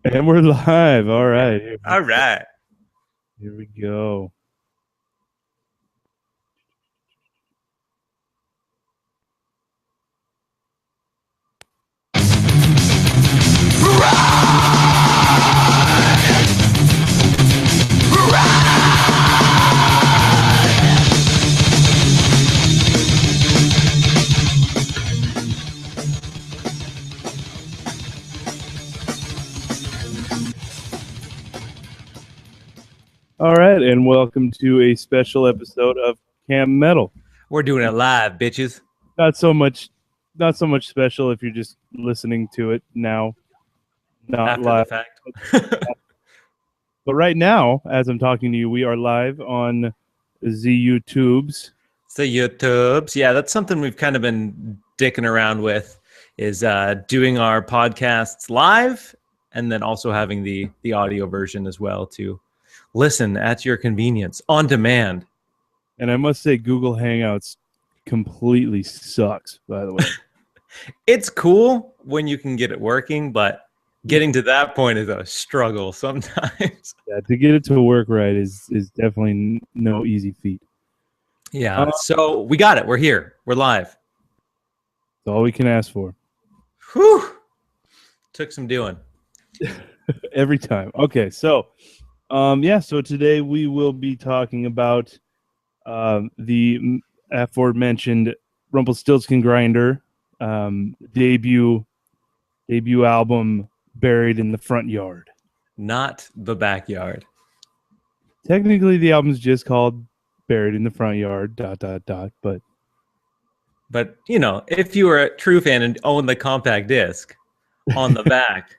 And we're live. All right. All right. Here we go. All right, and welcome to a special episode of Camp Metal. We're doing it live, bitches. Not so much special if you're just listening to it now, not After live. the fact. But right now, as I'm talking to you, we are live on the YouTubes. So YouTubes. Yeah, that's something we've kind of been dicking around with is doing our podcasts live and then also having the audio version as well to listen at your convenience on demand. And I must say, Google Hangouts completely sucks, by the way. It's cool when you can get it working, but getting to that point is a struggle sometimes. Yeah, to get it to work right is definitely no easy feat. Yeah. So we got it. We're here. We're live. That's all we can ask for. Whew. Took some doing. Every time. Okay, so so today we will be talking about the aforementioned Rumpelstiltskin Grinder debut album, Buried in the Front Yard. Not the backyard. Technically, the album's just called Buried in the Front Yard, ... But, you know, if you were a true fan and owned the compact disc on the back,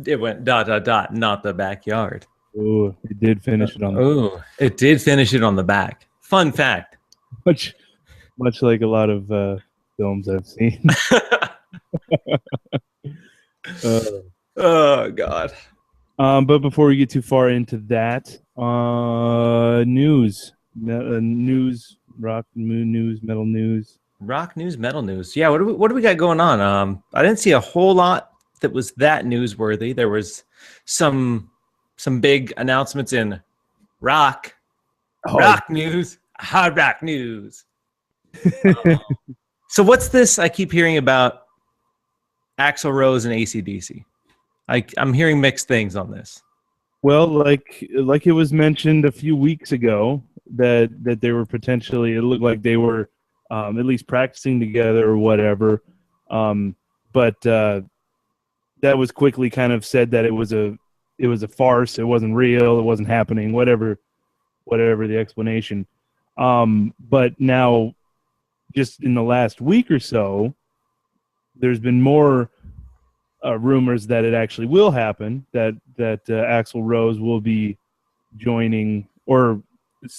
it went ... not the backyard. Oh, it did finish it on the Oh, it did finish it on the back. Fun fact. much like a lot of films I've seen. Oh, God. But before we get too far into that, news, rock news, metal news. Rock news, metal news. Yeah, what do we got going on? I didn't see a whole lot that was that newsworthy. There was some big announcements in rock news, hard rock news. So what's this I keep hearing about Axl Rose and AC/DC? I'm hearing mixed things on this. Well, like it was mentioned a few weeks ago that they were potentially, it looked like they were at least practicing together or whatever. But that was quickly kind of said that it was a farce. It wasn't real. It wasn't happening. Whatever the explanation. But now, just in the last week or so, there's been more rumors that it actually will happen. That Axl Rose will be joining or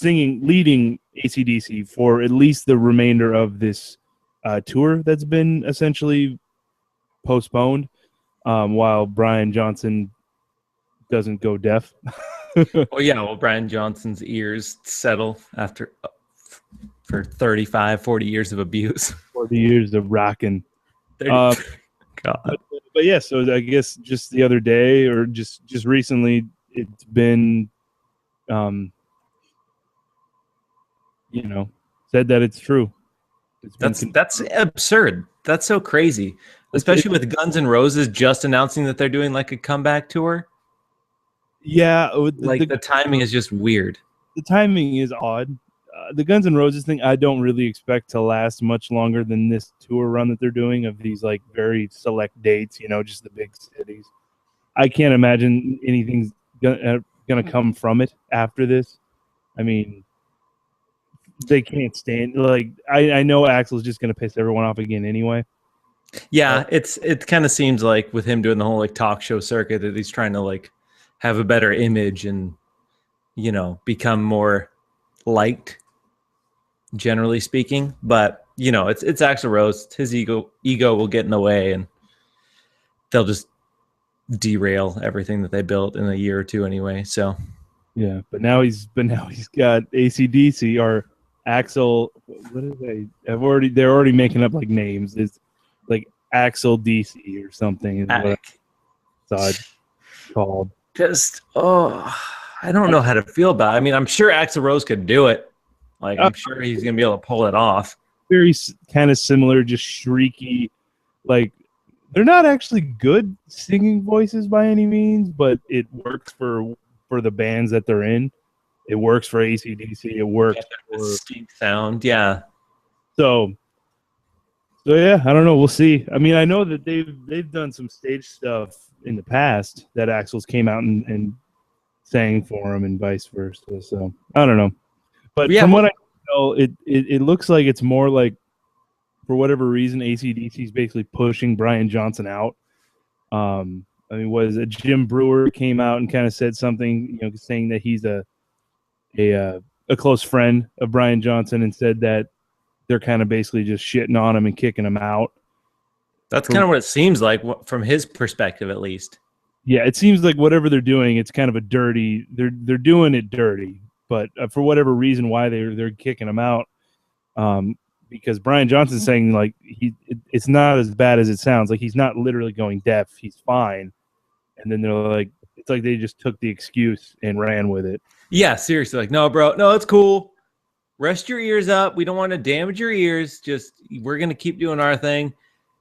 leading AC/DC for at least the remainder of this tour that's been essentially postponed, while Brian Johnson doesn't go deaf. Well, yeah, Brian Johnson's ears settle for 35, 40 years of abuse. 40 years of rocking. God. But yeah, so I guess just the other day or just recently, it's been, said that it's true. That's absurd. That's so crazy, especially with Guns N' Roses just announcing that they're doing like a comeback tour. Yeah, the timing is just weird. The timing is odd. The Guns N' Roses thing, I don't really expect to last much longer than this tour run that they're doing of these like very select dates, just the big cities. I can't imagine anything's gonna come from it after this. I mean, they can't stand, like, I know Axl's just gonna piss everyone off again anyway. Yeah, it kind of seems like with him doing the whole like talk show circuit that he's trying to like have a better image and become more liked, generally speaking. But it's Axl Rose. His ego will get in the way and they'll just derail everything that they built in a year or two anyway. So yeah, but now he's got AC/DC or Axl. What is they? They're already making up like names. It's like Axl DC or something. Is what called. Just I don't know how to feel about it. I mean, I'm sure Axl Rose could do it. Like, I'm sure he's gonna be able to pull it off. Very kind of similar, just shrieky. Like, they're not actually good singing voices by any means, but it works for the bands that they're in. It works for AC/DC. It works for distinct sound. Yeah. So yeah, I don't know. We'll see. I mean, I know that they've done some stage stuff in the past that Axl's came out and sang for him and vice versa. So I don't know. But from what I know, it looks like it's more like, for whatever reason, AC/DC is basically pushing Brian Johnson out. I mean, was it Jim Brewer came out and kind of said something, saying that he's a close friend of Brian Johnson, and said that they're kind of basically just shitting on him and kicking him out. That's kind of what it seems like from his perspective, at least. Yeah, it seems like whatever they're doing, it's kind of a dirty. They're doing it dirty, but for whatever reason, why they're kicking him out, because Brian Johnson's saying like it's not as bad as it sounds. Like, he's not literally going deaf. He's fine. And then they're like, it's like they just took the excuse and ran with it. Yeah, seriously. Like, no, bro, no, it's cool. Rest your ears up. We don't want to damage your ears. We're going to keep doing our thing.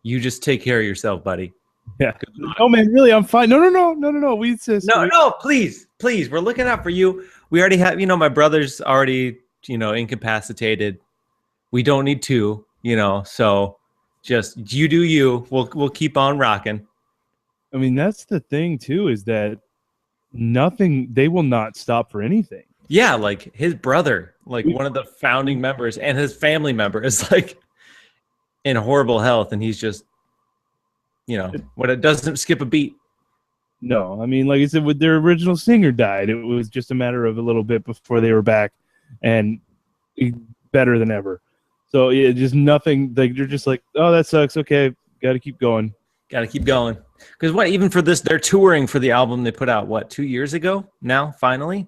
You just take care of yourself, buddy. Yeah. Oh, man, really? I'm fine. No. We insist. No, please. We're looking out for you. We already have, my brother's already, incapacitated. We don't need two, so just you do you. We'll keep on rocking. I mean, that's the thing, too, is that they will not stop for anything. Yeah, like his brother, like one of the founding members, and his family member is like in horrible health, and he's just, when it doesn't skip a beat. No, I mean, like I said, with their original singer died, it was just a matter of a little bit before they were back and better than ever. So yeah, just nothing. Like, they're just like, oh, that sucks. Okay, got to keep going. Because even for this, they're touring for the album they put out 2 years ago now, finally.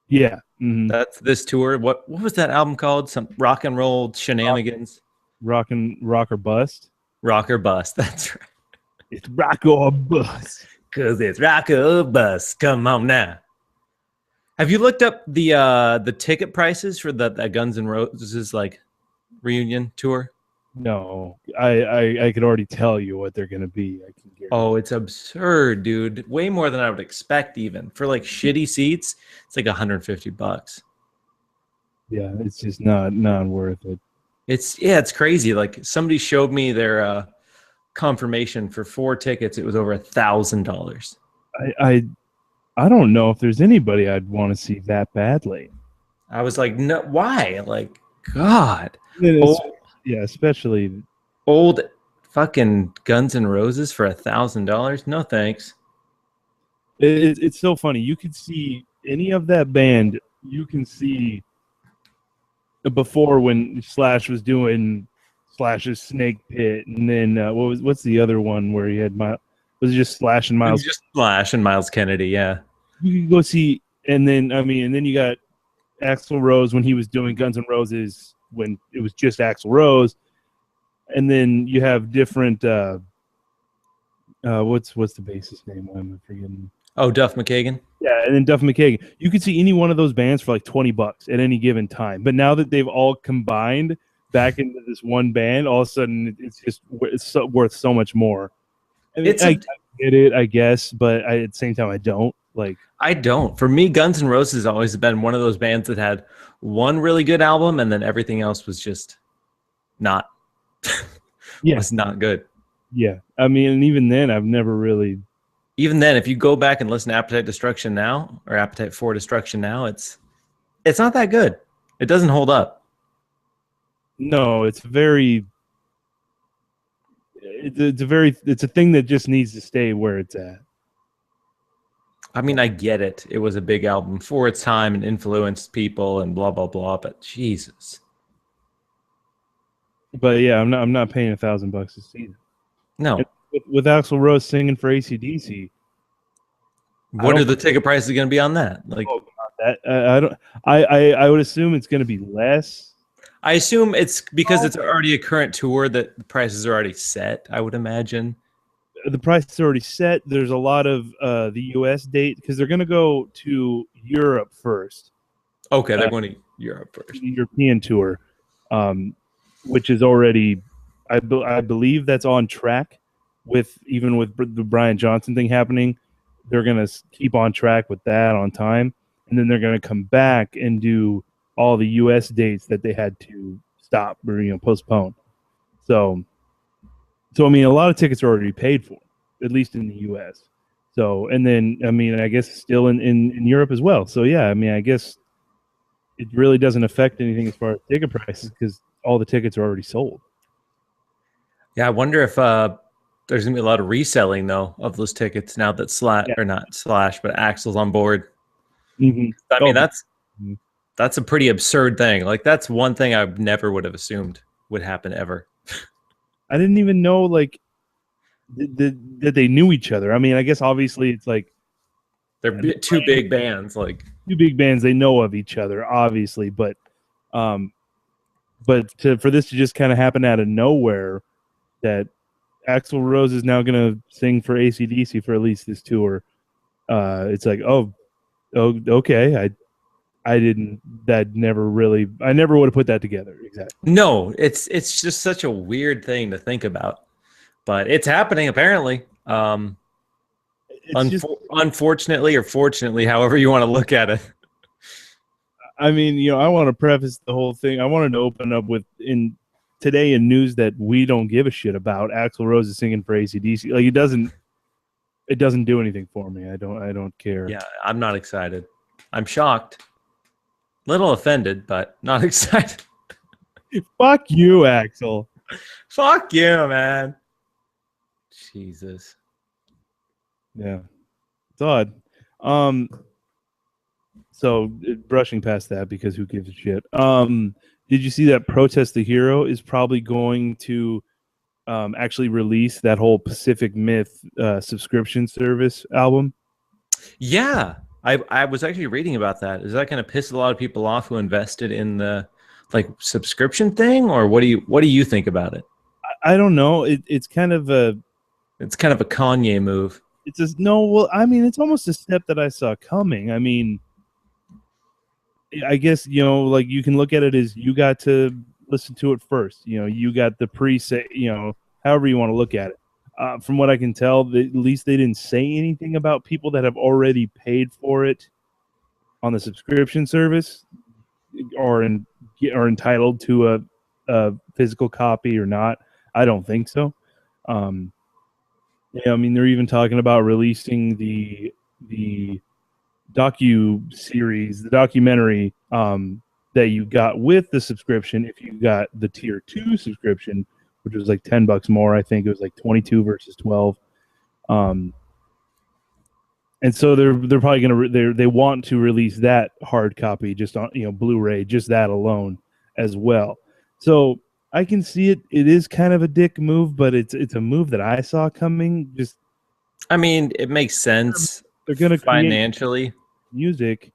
Yeah. Mm-hmm. That's this tour. What was that album called? Some rock and roll shenanigans. Rock or bust. Rock or bust. That's right. It's rock or bust. Cause it's rock or bust. Come on now. Have you looked up the ticket prices for the Guns N' Roses reunion tour? No, I could already tell you what they're gonna be. Oh, it's absurd, dude. Way more than I would expect, even for shitty seats. It's like $150. Yeah, it's just not worth it. It's crazy. Like, somebody showed me their confirmation for 4 tickets. It was over $1,000. I don't know if there's anybody I'd want to see that badly. I was like, no, why? Like, God. Yeah, especially old fucking Guns N' Roses for $1,000. No thanks. It's so funny. You could see any of that band. You can see before, when Slash was doing Slash's Snake Pit, and then what's the other one where he had was it just Slash and Miles? Just Slash and Miles Kennedy. Yeah. You can go see, and then you got Axl Rose when he was doing Guns N' Roses, when it was just Axl Rose, and then you have different. What's the bassist name? Why am I forgetting? Oh, Duff McKagan. Yeah, and then Duff McKagan. You could see any one of those bands for like $20 at any given time. But now that they've all combined back into this one band, all of a sudden it's worth so much more. I mean, I get it, I guess, but at the same time, I don't. I don't. For me, Guns N' Roses has always been one of those bands that had one really good album, and then everything else was just not. Was not good. Yeah, I mean, and even then, I've never really. Even then, if you go back and listen to Appetite Destruction now, or Appetite for Destruction now, it's not that good. It doesn't hold up. No, it's very. It's a thing that just needs to stay where it's at. I mean, I get it. It was a big album for its time and influenced people and blah blah blah. But Jesus. But yeah, I'm not paying $1,000 to see them. No. With Axl Rose singing for AC/DC. What are the ticket prices going to be on that? I would assume it's going to be less. I assume it's because it's already a current tour that the prices are already set, I would imagine. the price is already set. There's a lot of the U.S. date because they're going to go to Europe first. Okay, they're going to Europe first. The European tour, which is already, I believe that's on track. With the Brian Johnson thing happening, they're going to keep on track with that on time, and then they're going to come back and do all the U.S. dates that they had to stop or postpone. So I mean, a lot of tickets are already paid for, at least in the U.S. So, and then I mean, I guess still in Europe as well. So yeah, I mean, I guess it really doesn't affect anything as far as ticket prices because all the tickets are already sold. Yeah, I wonder if there's gonna be a lot of reselling though of those tickets now that but Axl's on board. Mm-hmm. I mean, that's a pretty absurd thing. Like that's one thing I never would have assumed would happen ever. I didn't even know like that they knew each other. I mean, I guess obviously it's like they're two big bands, like two big bands. They know of each other, obviously, but for this to just kind of happen out of nowhere, that Axl Rose is now going to sing for AC/DC for at least this tour. It's like, oh, okay. I never would have put that together. Exactly. No, it's just such a weird thing to think about, but it's happening apparently. Unfortunately or fortunately, however you want to look at it. I mean, I want to preface the whole thing. I wanted to open up with today in news that we don't give a shit about. Axl Rose is singing for AC/DC. Like it doesn't do anything for me. I don't care. Yeah, I'm not excited. I'm shocked. Little offended, but not excited. Fuck you, Axl. Fuck you, man. Jesus. Yeah. It's odd. So brushing past that because who gives a shit. Did you see that Protest the Hero is probably going to actually release that whole Pacific Myth subscription service album? Yeah. I was actually reading about that. Is that going to piss a lot of people off who invested in the subscription thing, or what do you think about it? I don't know. It's kind of a Kanye move. It's just no. Well, I mean, it's almost a step that I saw coming. I mean, I guess like you can look at it as you got to listen to it first. You got the preset. However you want to look at it. From what I can tell, at least they didn't say anything about people that have already paid for it on the subscription service are entitled to a physical copy or not. I don't think so. I mean, they're even talking about releasing the documentary that you got with the subscription if you got the tier 2 subscription, which was like $10 more. I think it was like 22 versus 12. And so they're probably they want to release that hard copy just on Blu-ray, just that alone as well. So I can see it. It is kind of a dick move, but it's a move that I saw coming. Just, I mean, it makes sense. They're gonna financially music.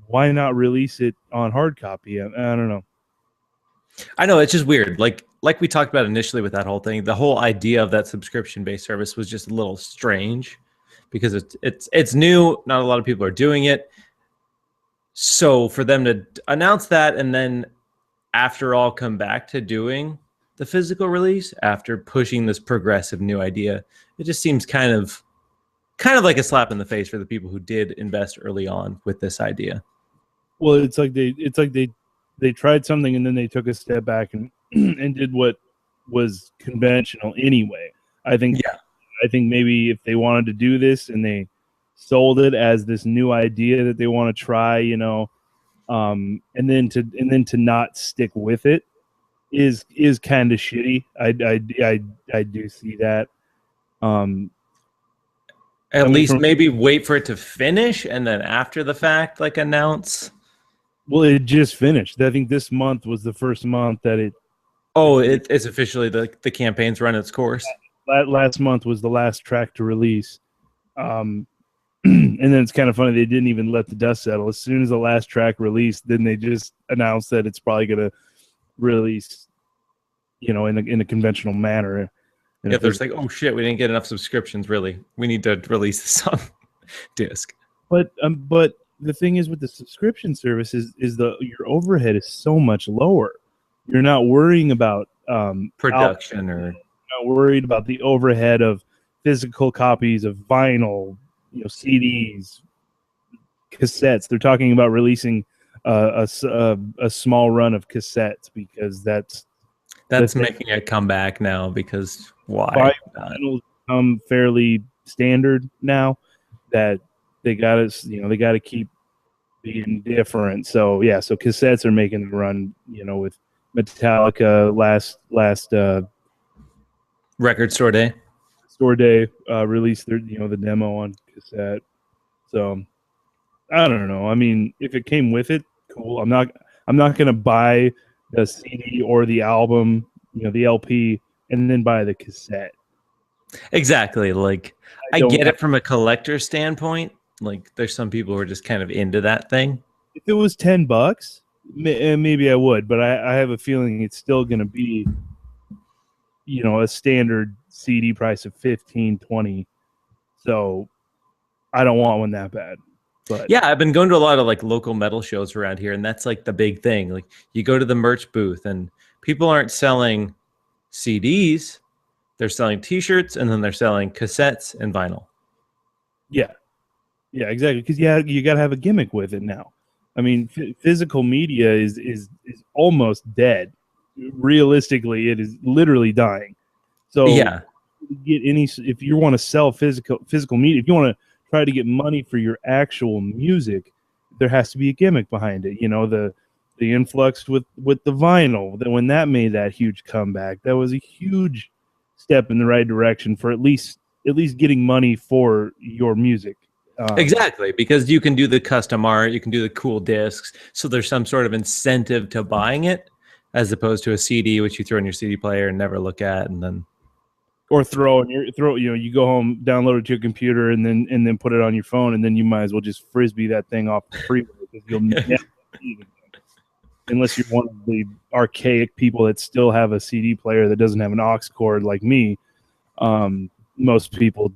Why not release it on hard copy? I don't know. I know it's just weird. Like we talked about initially with that whole thing, the whole idea of that subscription-based service was just a little strange because it's new. Not a lot of people are doing it. So for them to announce that and then after all come back to doing the physical release after pushing this progressive new idea, it just seems kind of like a slap in the face for the people who did invest early on with this idea. Well, it's like they tried something and then they took a step back and and did what was conventional anyway. I think maybe if they wanted to do this and they sold it as this new idea that they want to try, and then to not stick with it is kind of shitty. I do see that. At least maybe wait for it to finish and then after the fact, announce. Well, it just finished. I think this month was the first month that it. Oh, it's officially the campaign's run its course. Last month was the last track to release. And then it's kind of funny, they didn't even let the dust settle. As soon as the last track released, then they just announced that it's probably going to release, in a conventional manner. And Yeah, if there's there's like, oh shit, we didn't get enough subscriptions. Really, we need to release this on disc. but the thing is with the subscription service is the your overhead is so much lower. You're not worrying about Production or not worried about the overhead of physical copies of vinyl, CDs, cassettes. They're talking about releasing a small run of cassettes because that's making a comeback now. Because why? vinyls become fairly standard now that they got to keep being different. So yeah, so cassettes are making the run. With Metallica last Record Store Day. Store Day released their the demo on cassette. So I don't know. I mean, if it came with it, cool. I'm not gonna buy the CD or the album, the LP, and then buy the cassette. Exactly. Like I get it from a collector standpoint. Like there's some people who are just kind of into that thing. If it was $10, maybe I would, but I have a feeling it's still gonna be, a standard CD price of 15, 20. So I don't want one that bad. But yeah, I've been going to a lot of like local metal shows around here, and that's like the big thing. Like you go to the merch booth and people aren't selling CDs, they're selling t-shirts, and then they're selling cassettes and vinyl. Yeah, exactly. Because you got to have a gimmick with it now. I mean, physical media is almost dead. Realistically, it is literally dying. So yeah, if you want to sell physical media, if you want to try to get money for your actual music, there has to be a gimmick behind it. The influx with the vinyl, that when that made that huge comeback, that was a huge step in the right direction for at least getting money for your music. Exactly, because you can do the custom art, you can do the cool discs, so there's some sort of incentive to buying it, as opposed to a CD which you throw in your CD player and never look at, and then or you go home, download it to your computer, and then put it on your phone, and then you might as well just frisbee that thing off the freeway because you'll never see it again. Unless you're one of the archaic people that still have a CD player that doesn't have an aux cord like me. Most people,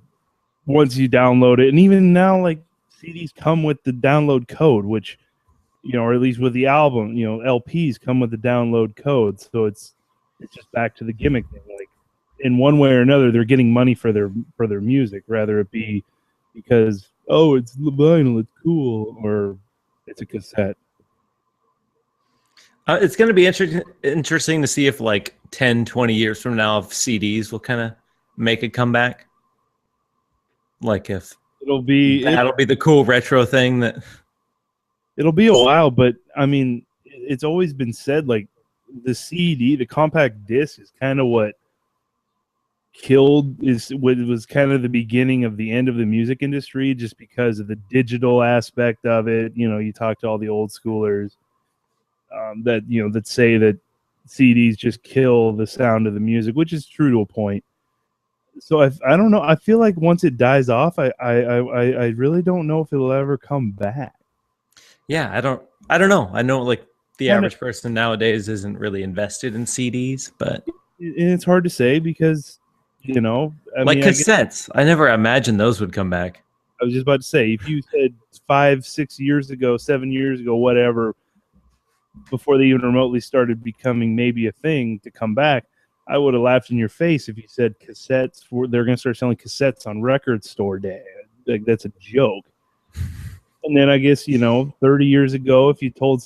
once you download it, and even now, like CDs come with the download code, which, or at least with the album, LPs come with the download code. So it's just back to the gimmick thing. Like in one way or another, they're getting money for their music, rather it be because, oh, it's the vinyl, it's cool, or it's a cassette. It's going to be interesting to see if like 10, 20 years from now, if CDs will kind of make a comeback. Like if that'll be the cool retro thing that it'll be a while, but I mean, it's always been said like the CD, the compact disc is kind of what was kind of the beginning of the end of the music industry, just because of the digital aspect of it. You talk to all the old schoolers that say that CDs just kill the sound of the music, which is true to a point. So I don't know. I feel like once it dies off, I really don't know if it'll ever come back. Yeah, I don't know. I know like the average person nowadays isn't really invested in CDs, but it's hard to say because cassettes. I never imagined those would come back. I was just about to say, if you said 5, 6 years ago, 7 years ago, whatever, before they even remotely started becoming maybe a thing to come back, I would have laughed in your face if you said cassettes. They're going to start selling cassettes on Record Store Day. Like that's a joke. And then I guess 30 years ago, if you told,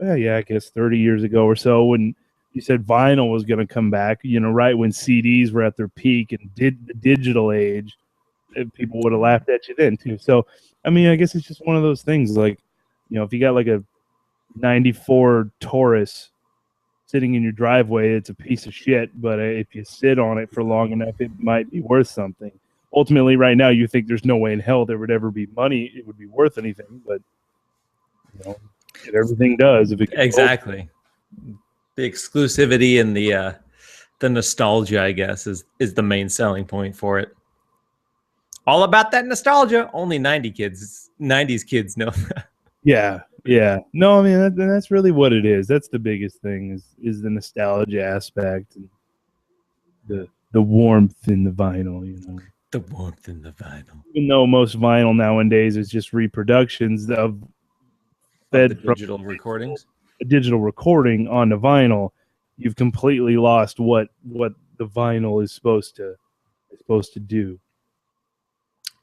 I guess 30 years ago or so, when you said vinyl was going to come back, right when CDs were at their peak and did the digital age, people would have laughed at you then too. So I mean, I guess it's just one of those things. Like if you got like a 94 Taurus sitting in your driveway, it's a piece of shit, but if you sit on it for long enough, it might be worth something. Ultimately, right now, you think there's no way in hell there would ever be money, it would be worth anything, but everything does. If it exactly. The exclusivity and the nostalgia, I guess, is the main selling point for it. All about that nostalgia. Only 90s kids know that. Yeah. No, I mean that's really what it is. That's the biggest thing is the nostalgia aspect and the warmth in the vinyl, The warmth in the vinyl. Even though most vinyl nowadays is just reproductions of The fed from digital recordings. a digital recording on the vinyl, you've completely lost what the vinyl is supposed to do.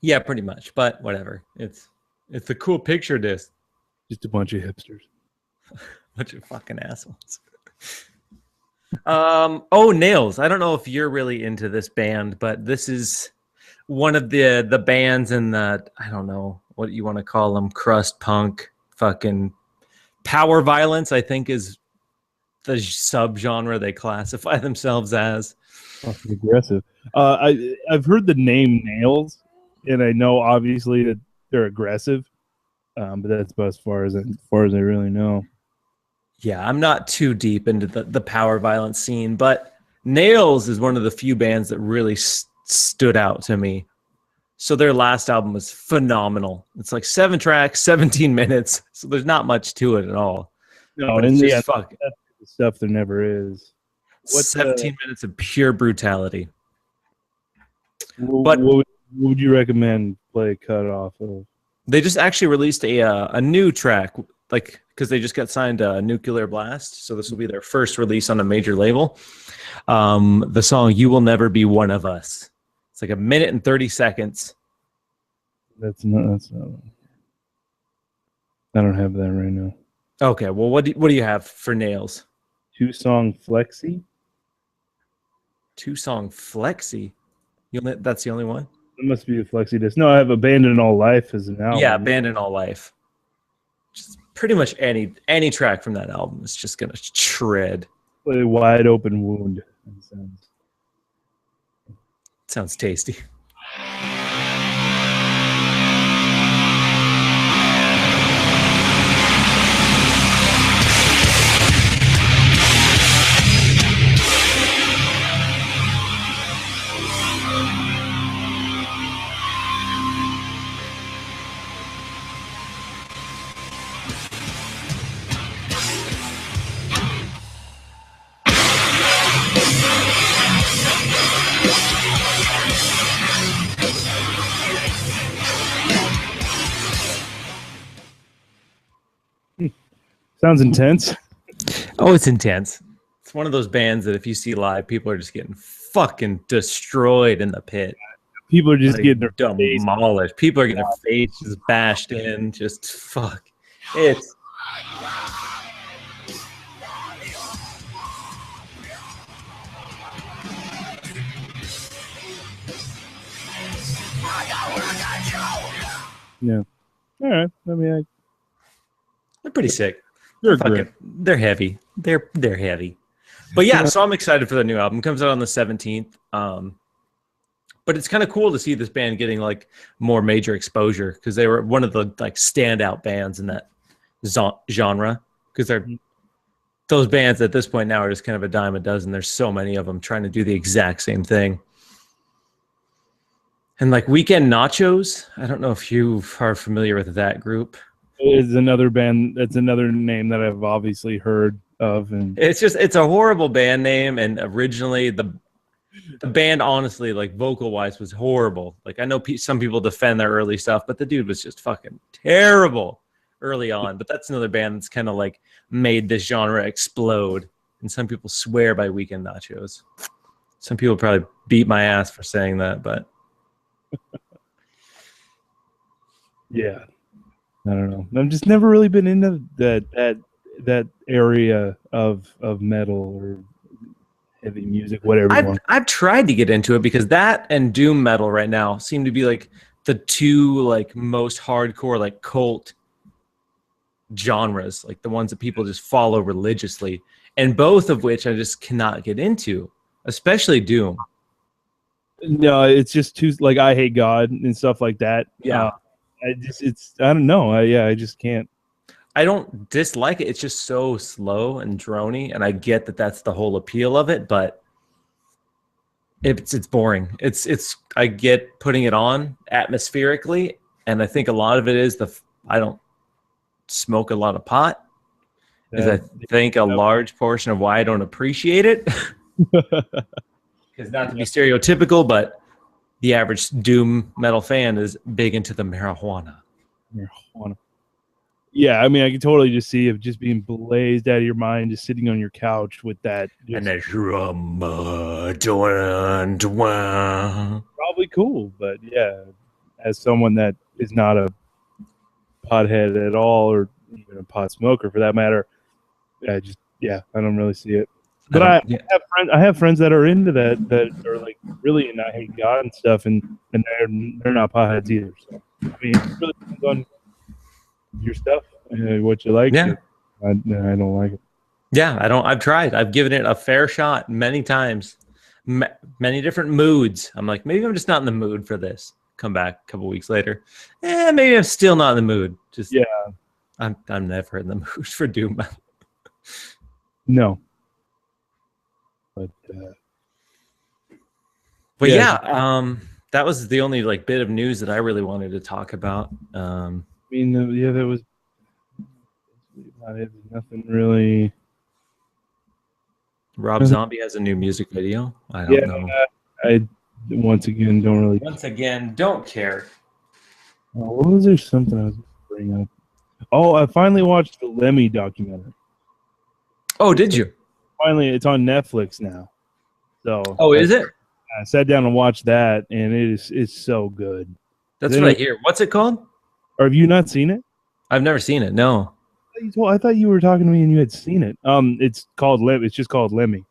Yeah, pretty much. But whatever. It's a cool picture disc. Just a bunch of hipsters. Bunch of fucking assholes. Oh, Nails. I don't know if you're really into this band, but this is one of the bands in the, I don't know what you want to call them, crust punk, fucking power violence, I think is the subgenre they classify themselves as. Fucking aggressive. I've heard the name Nails, and I know obviously that they're aggressive, but that's about as far as I really know. Yeah, I'm not too deep into the power violence scene, but Nails is one of the few bands that really stood out to me. So their last album was phenomenal. It's like 7 tracks, 17 minutes. So there's not much to it at all. No, but and it's yeah, just fucking that's the stuff there never is. 17 minutes of pure brutality. What would you recommend play cut off of? They just actually released a new track, like, because they just got signed to Nuclear Blast, so this will be their first release on a major label. The song "You Will Never Be One of Us." It's like 1 minute and 30 seconds. That's not. I don't have that right now. Okay, well, what do you have for Nails? 2-song Flexi. 2-song Flexi. That's the only one. It must be a Flexi disc. No, I have Abandon All Life as an album. Yeah, Abandon All Life. Just pretty much any track from that album is just gonna shred. Play Wide Open Wound. Sounds tasty. Sounds intense. Oh, it's intense. It's one of those bands that if you see live, people are just getting fucking destroyed in the pit. People are just Like, getting their demolished. People are getting their faces bashed in. Just fuck. It's Yeah. All right. I mean, they're pretty sick. they're great. They're heavy. They're heavy. But yeah, so I'm excited for the new album. It comes out on the 17th. But it's kind of cool to see this band getting like more major exposure because they were one of the like standout bands in that genre. Because they're those bands at this point now are just kind of a dime a dozen. There's so many of them trying to do the exact same thing. And like Weekend Nachos, I don't know if you are familiar with that group. It's another band. That's another name that I've obviously heard of, and It's a horrible band name. And originally the band, honestly, like vocal wise, was horrible. Like I know some people defend their early stuff, but the dude was just fucking terrible early on. But that's another band that's kind of like made this genre explode. And some people swear by Weekend Nachos. Some people probably beat my ass for saying that, but yeah, I don't know. I've just never really been into that area of metal or heavy music, whatever. I've tried to get into it because that and doom metal right now seem to be like the two like most hardcore like cult genres, like the ones that people just follow religiously, and both of which I just cannot get into, especially doom. No, it's just too like I hate God and stuff like that. Yeah. I don't know. I just can't. I don't dislike it. It's just so slow and drony, and I get that that's the whole appeal of it, but it's boring. I get putting it on atmospherically, and I think a lot of it is I don't smoke a lot of pot. Is I think a large portion of why I don't appreciate it. Because not to be stereotypical, but the average doom metal fan is big into the marijuana. Yeah, I mean, I can totally just see it just being blazed out of your mind, just sitting on your couch with that. And then Probably cool, but yeah, as someone that is not a pothead at all, or even a pot smoker for that matter, I don't really see it. But I have friends that are into that are like really into I Hate God and stuff, and they're not potheads either. So I mean, it really depends on your stuff, what you like. Yeah, I don't like it. Yeah, I've tried. I've given it a fair shot many times, many different moods. I'm like, maybe I'm just not in the mood for this. Come back a couple weeks later, maybe I'm still not in the mood. Just I'm never in the mood for doom metal. No. But that was the only like bit of news that I really wanted to talk about. I mean, that was about it. Nothing really. Rob Zombie has a new music video. I don't know. I once again don't care. What was there something I was going to bring up? Oh, I finally watched the Lemmy documentary. Oh, did you? Finally, it's on Netflix now. So. Oh, is it? I sat down and watched that, and it's so good. That's what I hear. What's it called? Or have you not seen it? I've never seen it. No. I thought you were talking to me and you had seen it. It's called Lemmy. It's just called Lemmy.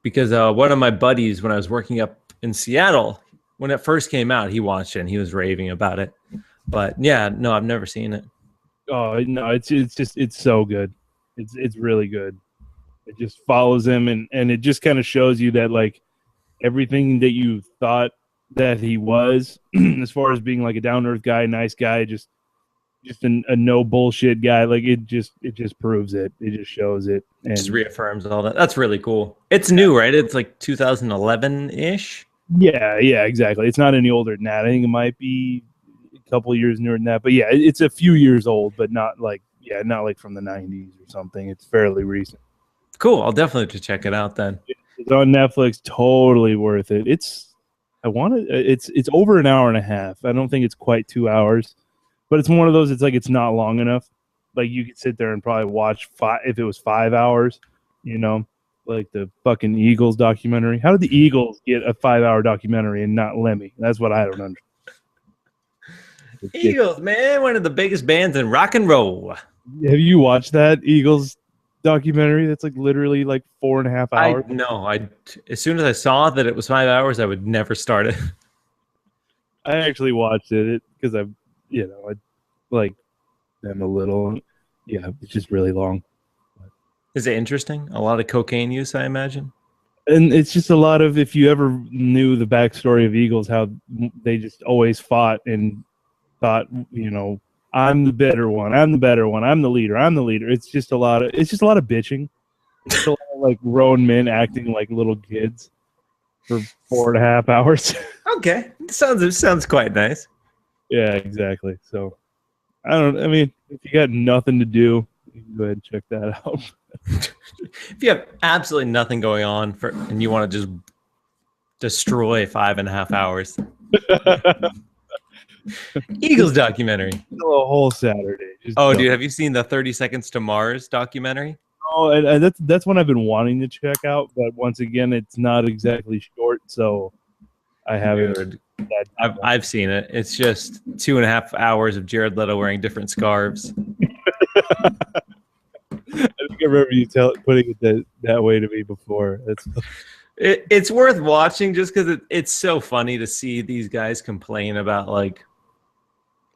Because one of my buddies, when I was working up in Seattle, when it first came out, he watched it and he was raving about it. But yeah, no, I've never seen it. Oh no, it's so good. It's really good. It just follows him and it just kind of shows you that like everything that you thought that he was, as far as being like a down to earth guy, nice guy, just a no bullshit guy. Like it just proves it. It just shows it and just reaffirms all that. That's really cool. It's new, right? It's like 2011 ish. Yeah, exactly. It's not any older than that. I think it might be a couple of years newer than that. But yeah, it's a few years old, but not like from the 90s or something. It's fairly recent. Cool. I'll definitely have to check it out then. It's on Netflix. Totally worth it. It's over an hour and a half. I don't think it's quite 2 hours, but it's one of those. It's like it's not long enough. Like you could sit there and probably watch if it was 5 hours. You know, like the fucking Eagles documentary. How did the Eagles get a 5-hour documentary and not Lemmy? That's what I don't understand. Eagles, man, one of the biggest bands in rock and roll. Have you watched that Eagles documentary? That's like literally like 4.5 hours. As soon as I saw that it was 5 hours, I would never start it. I actually watched it because I like them a little. Yeah, it's just really long. Is it interesting? A lot of cocaine use, I imagine. And it's just a lot of, if you ever knew the backstory of Eagles, how they just always fought and thought, I'm the better one. I'm the better one. I'm the leader. I'm the leader. It's just a lot of bitching. It's a lot of like grown men acting like little kids for 4.5 hours. Okay. It sounds quite nice. Yeah, exactly. So if you got nothing to do, you can go ahead and check that out. If you have absolutely nothing going on and you want to just destroy 5.5 hours. Eagles documentary. A whole Saturday. Dude, have you seen the 30 Seconds to Mars documentary? Oh, and that's one I've been wanting to check out, but once again, it's not exactly short, so I haven't. I've seen it. It's just 2.5 hours of Jared Leto wearing different scarves. I think I remember you putting it that way to me before. It's worth watching just because it's so funny to see these guys complain about like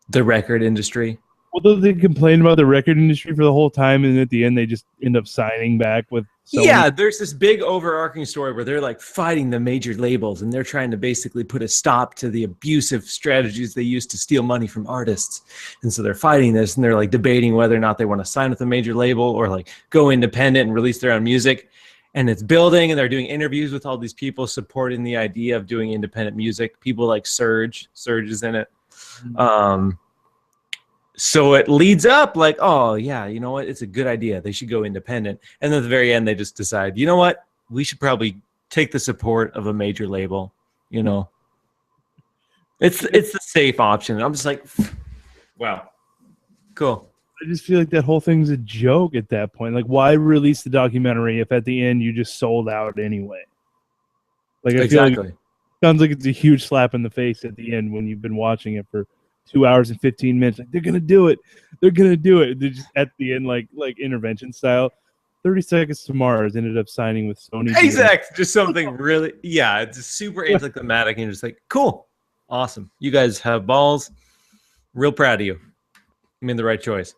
the record industry. Well, they complain about the record industry for the whole time, and at the end they just end up signing back with Sony. Yeah, there's this big overarching story where they're like fighting the major labels and they're trying to basically put a stop to the abusive strategies they use to steal money from artists. And so they're fighting this and they're like debating whether or not they want to sign with a major label or like go independent and release their own music. And it's building, and they're doing interviews with all these people supporting the idea of doing independent music. People like Surge is in it. So it leads up like, oh yeah, you know what? It's a good idea. They should go independent. And then at the very end, they just decide, you know what? We should probably take the support of a major label. You know, it's the safe option. I'm just like, wow, cool. I just feel like that whole thing's a joke at that point. Like, why release the documentary if at the end you just sold out anyway? Like, I feel like it sounds like it's a huge slap in the face at the end when you've been watching it for 2 hours and 15 minutes. Like, they're gonna do it. They're gonna do it. They're just at the end, like intervention style. 30 Seconds to Mars ended up signing with Sony. Exactly. Just something really, yeah, it's super anticlimactic, and you're just like, cool, awesome. You guys have balls. Real proud of you. You made the right choice.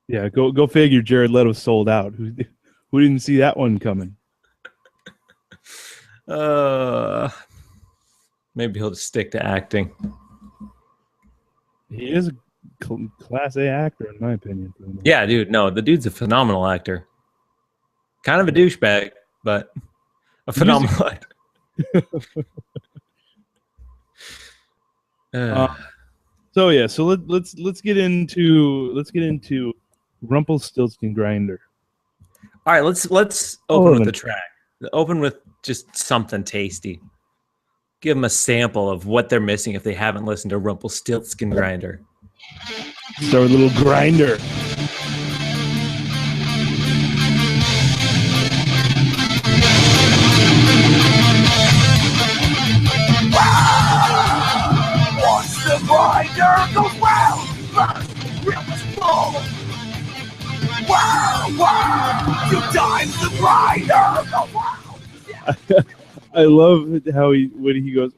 Yeah, go figure. Jared Leto sold out. Who didn't see that one coming? Maybe he'll just stick to acting. He is a class A actor, in my opinion. Yeah, dude. No, the dude's a phenomenal actor. Kind of a douchebag, but a phenomenal actor. So yeah, so let's get into Rumpelstiltskin Grinder. All right, let's open with the track. Open with just something tasty. Give them a sample of what they're missing if they haven't listened to Rumpelstiltskin Grinder. Start with a little grinder. Once the grinder goes round, first rip is full. Wow, wow, 2 times the grinder goes round. I love how when he goes.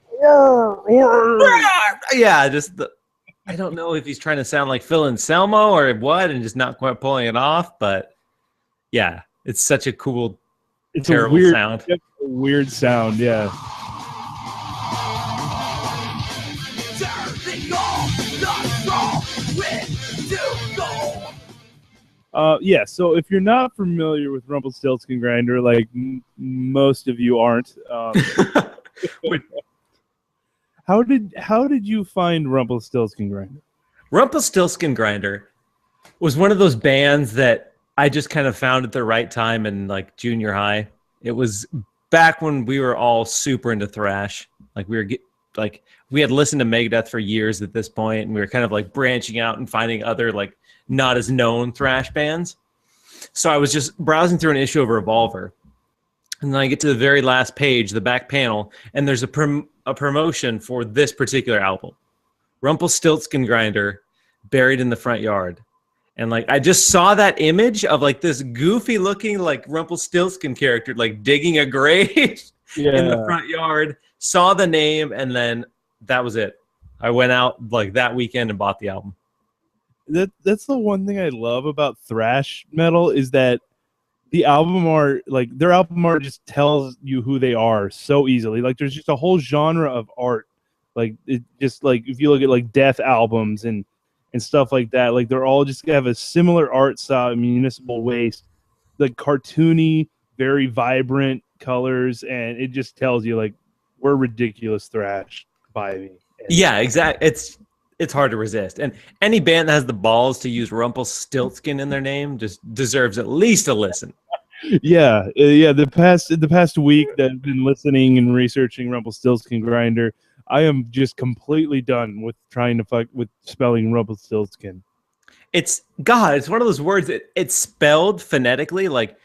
Yeah, I don't know if he's trying to sound like Phil Anselmo or what, and just not quite pulling it off. But yeah, it's such a cool, terrible sound. It's a weird sound, yeah. Yeah, so if you're not familiar with Rumpelstiltskin Grinder, like most of you aren't, how did you find Rumpelstiltskin Grinder? Rumpelstiltskin Grinder was one of those bands that I just kind of found at the right time in like junior high. It was back when we were all super into thrash. Like we had listened to Megadeth for years at this point, and we were kind of like branching out and finding other like not as known thrash bands. So I was just browsing through an issue of Revolver, and then I get to the very last page, the back panel, and there's a promotion for this particular album, Rumpelstiltskin Grinder, Buried in the Front Yard. And like I just saw that image of like this goofy looking like Rumpelstiltskin character like digging a grave in the front yard, saw the name, and then that was it. I went out like that weekend and bought the album. That's the one thing I love about thrash metal is that the album art, like their album art just tells you who they are so easily. Like there's just a whole genre of art. Like it just like if you look at like death albums and stuff like that, like they're all just have a similar art style, Municipal Waste, like cartoony, very vibrant colors, and it just tells you like we're ridiculous thrash by me. Yeah, exactly. It's hard to resist. And any band that has the balls to use Rumpelstiltskin in their name just deserves at least a listen. Yeah. The past week that I've been listening and researching Rumpelstiltskin Grinder, I am just completely done with trying to fuck with spelling Rumpelstiltskin. It's one of those words that it's spelled phonetically, like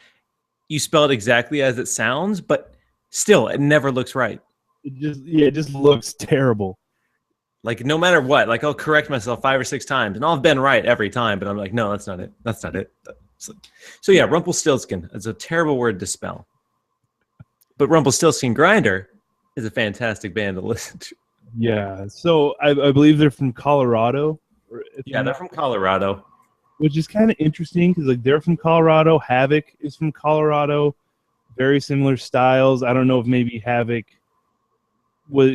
you spell it exactly as it sounds, but still it never looks right. It just looks terrible. Like no matter what, like I'll correct myself 5 or 6 times, and I've been right every time. But I'm like, no, that's not it. That's not it. So yeah, Rumpelstiltskin is a terrible word to spell. But Rumpelstiltskin Grinder is a fantastic band to listen to. Yeah. So I believe they're from Colorado. Yeah, they're from Colorado, which is kind of interesting because like they're from Colorado. Havoc is from Colorado. Very similar styles. I don't know if maybe Havoc was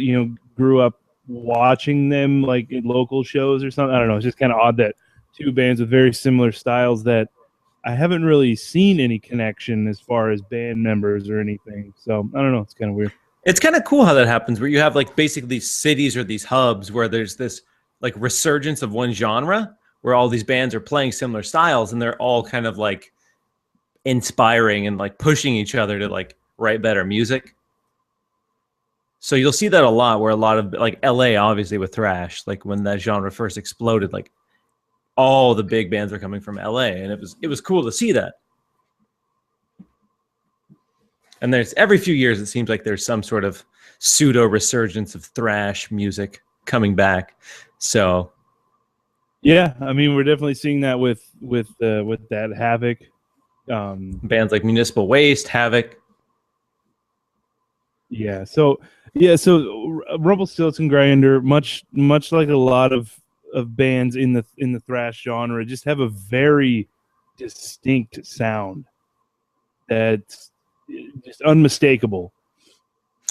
grew up watching them like in local shows or something. I don't know. It's just kind of odd that two bands with very similar styles that I haven't really seen any connection as far as band members or anything. So I don't know. It's kind of weird. It's kind of cool how that happens, where you have like basically these cities or these hubs where there's this like resurgence of one genre where all these bands are playing similar styles, and they're all kind of like inspiring and like pushing each other to like write better music. So you'll see that a lot, where a lot of like LA, obviously with thrash, like when that genre first exploded, like all the big bands are coming from LA, and it was cool to see that. And there's every few years it seems like there's some sort of pseudo resurgence of thrash music coming back. So yeah, I mean, we're definitely seeing that with that Havoc. Bands like Municipal Waste, Havoc. Yeah, so Rumpelstiltskin, much like a lot of bands in the thrash genre, just have a very distinct sound that's just unmistakable.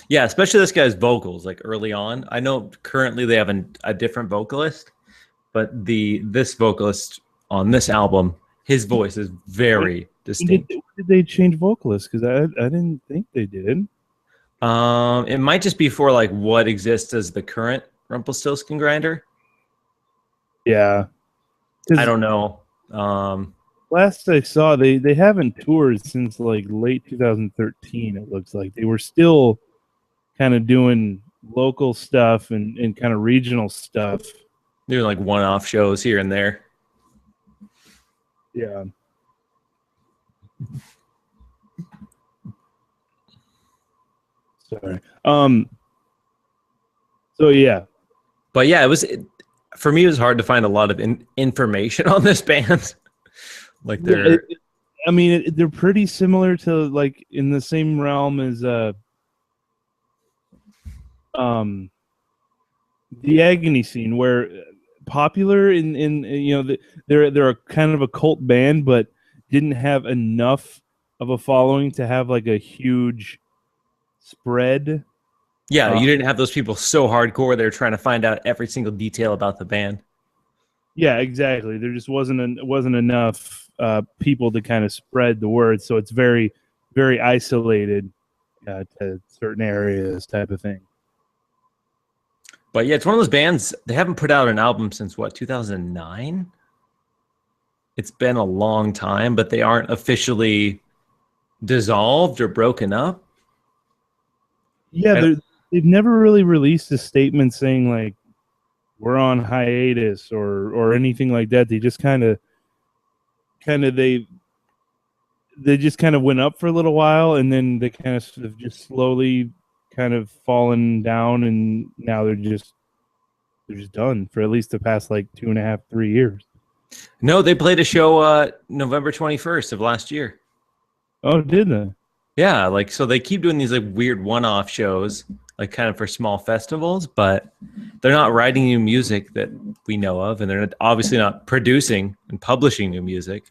Yeah, especially this guy's vocals, like early on. I know currently they have a different vocalist, but this vocalist on this album, his voice is very distinct. Did they change vocalists? Because I didn't think they did. It might just be for like what exists as the current Rumpelstiltskin Grinder. Yeah, I don't know. Last I saw, they haven't toured since like late 2013. It looks like they were still kind of doing local stuff and kind of regional stuff. Doing like one-off shows here and there. Yeah. Sorry. So yeah. But yeah, for me, it was hard to find a lot of information on this band. Like they're they're pretty similar to, like, in the same realm as the Agony Scene, where popular in they're a kind of a cult band, but didn't have enough of a following to have like a huge spread. Yeah, you didn't have those people so hardcore they're trying to find out every single detail about the band. Yeah, exactly. There just wasn't enough people to kind of spread the word, so it's very, very isolated to certain areas, type of thing. But yeah, it's one of those bands. They haven't put out an album since what, 2009? It's been a long time, but they aren't officially dissolved or broken up. Yeah, they've never really released a statement saying like we're on hiatus or anything like that. They just kind of they just kind of went up for a little while, and then they kind of sort of just slowly kind of fallen down, and now they're just done for at least the past like 2.5, 3 years. No, they played a show November 21st of last year. Oh, did they? Yeah, like, so they keep doing these like weird one-off shows, like kind of for small festivals, but they're not writing new music that we know of, and they're obviously not producing and publishing new music.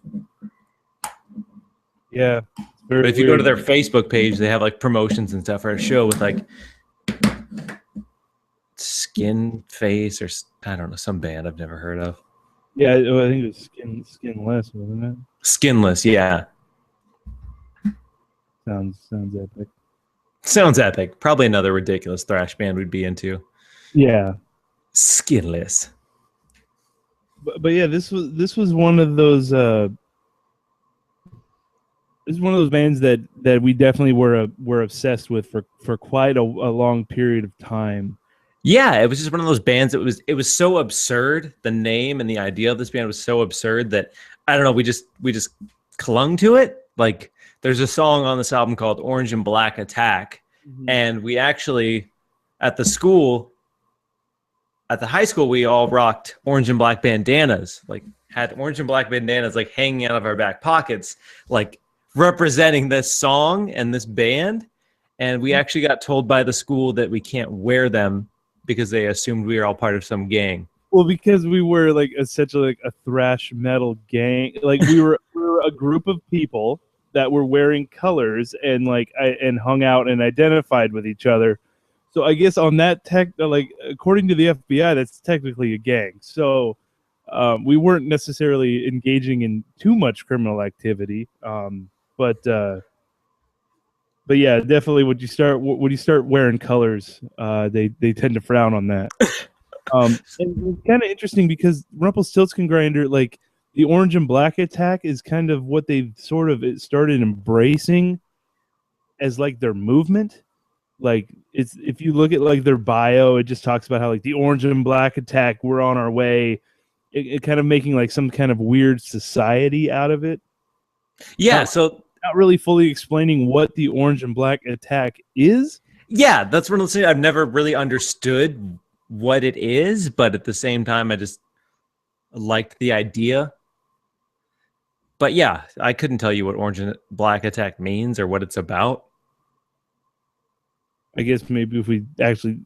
Yeah. But if you go to their Facebook page, they have like promotions and stuff for a show with like Skin Face or I don't know, some band I've never heard of. Yeah, I think it was Skinless, wasn't it? Skinless, yeah. Sounds epic. Sounds epic. Probably another ridiculous thrash band we'd be into. Yeah. Skinless. But yeah, this was one of those this is one of those bands that we definitely were obsessed with for quite a long period of time. Yeah, it was just one of those bands that it was so absurd. The name and the idea of this band was so absurd that I don't know, we just clung to it. Like, there's a song on this album called Orange and Black Attack, and we actually at the high school we all rocked orange and black bandanas, like had orange and black bandanas like hanging out of our back pockets, like representing this song and this band. And we actually got told by the school that we can't wear them because they assumed we were all part of some gang. Well, because we were like essentially like a thrash metal gang. Like we were a group of people that were wearing colors and and hung out and identified with each other. So I guess on that according to the FBI, that's technically a gang. So we weren't necessarily engaging in too much criminal activity. But yeah, definitely when you start wearing colors, they tend to frown on that. And it's kind of interesting because Rumpelstiltskin Grinder, like the Orange and Black Attack is kind of what they've sort of started embracing as like their movement. Like it's if you look at like their bio, it just talks about how like the Orange and Black Attack, we're on our way. It kind of making like some kind of weird society out of it. Yeah, so Not really fully explaining what the Orange and Black Attack is. yeah, that's one of those things I've never really understood what it is, but at the same time, I just liked the idea. But yeah, I couldn't tell you what Orange and Black Attack means or what it's about. I guess maybe if we actually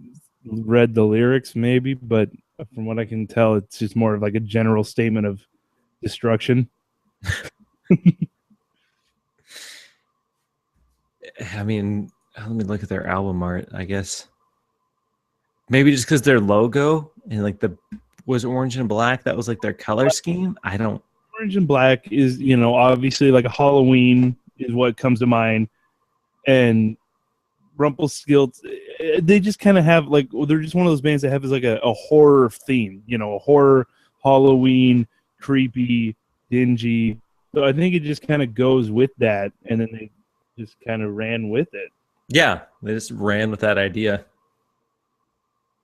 read the lyrics, maybe, but from what I can tell, it's just more of like a general statement of destruction. I mean, let me look at their album art, I guess. Maybe just because their logo and like the was orange and black, that was like their color scheme. I don't. Orange and black is, you know, obviously like a Halloween is what comes to mind, and Rumpelstiltskin, they just kind of have like, they're just one of those bands that have like a horror theme, you know, a horror, Halloween, creepy, dingy. So I think it just kind of goes with that, and then they just kind of ran with it. Yeah, they just ran with that idea.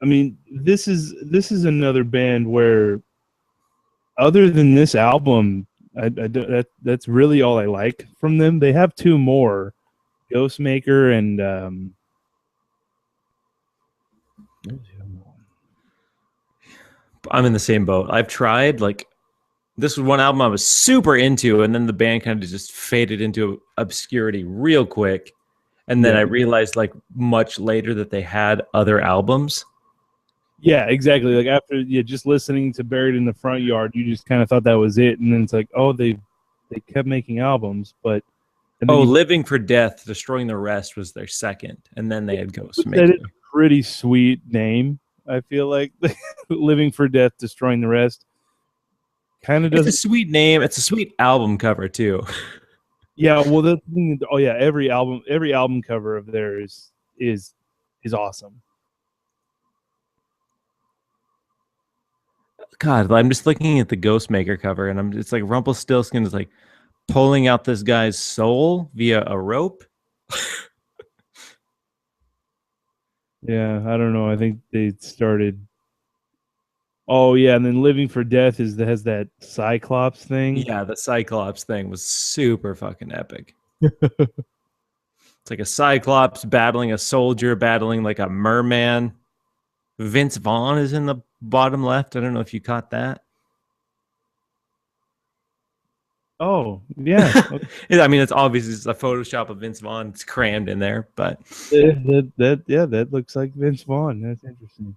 I mean, this is another band where, other than this album, that's really all I like from them. They have two more, Ghostmaker and I'm in the same boat. I've tried, like, this was one album I was super into, and then the band kind of just faded into obscurity real quick. And then I realized, like, much later that they had other albums. Yeah, exactly. Like after just listening to Buried in the Front Yard, you just kind of thought that was it, and then it's like, oh, they kept making albums, but Living for Death, Destroying the Rest was their second, and then they had Ghostmaker. That is a pretty sweet name. I feel like Living for Death, Destroying the Rest. Kind of does. It's a sweet name. It's a sweet album cover too. Yeah, well, the thing. Oh yeah, every album cover of theirs is awesome. God, I'm just looking at the Ghostmaker cover, and it's like Rumpelstiltskin is like pulling out this guy's soul via a rope. Yeah, I don't know. I think they started. Oh yeah, and then Living for Death has that Cyclops thing. Yeah, the Cyclops thing was super fucking epic. It's like a Cyclops battling a soldier, battling like a merman. Vince Vaughn is in the bottom left. I don't know if you caught that. Oh, yeah. I mean, it's obvious it's a Photoshop of Vince Vaughn. It's crammed in there, but that looks like Vince Vaughn. That's interesting.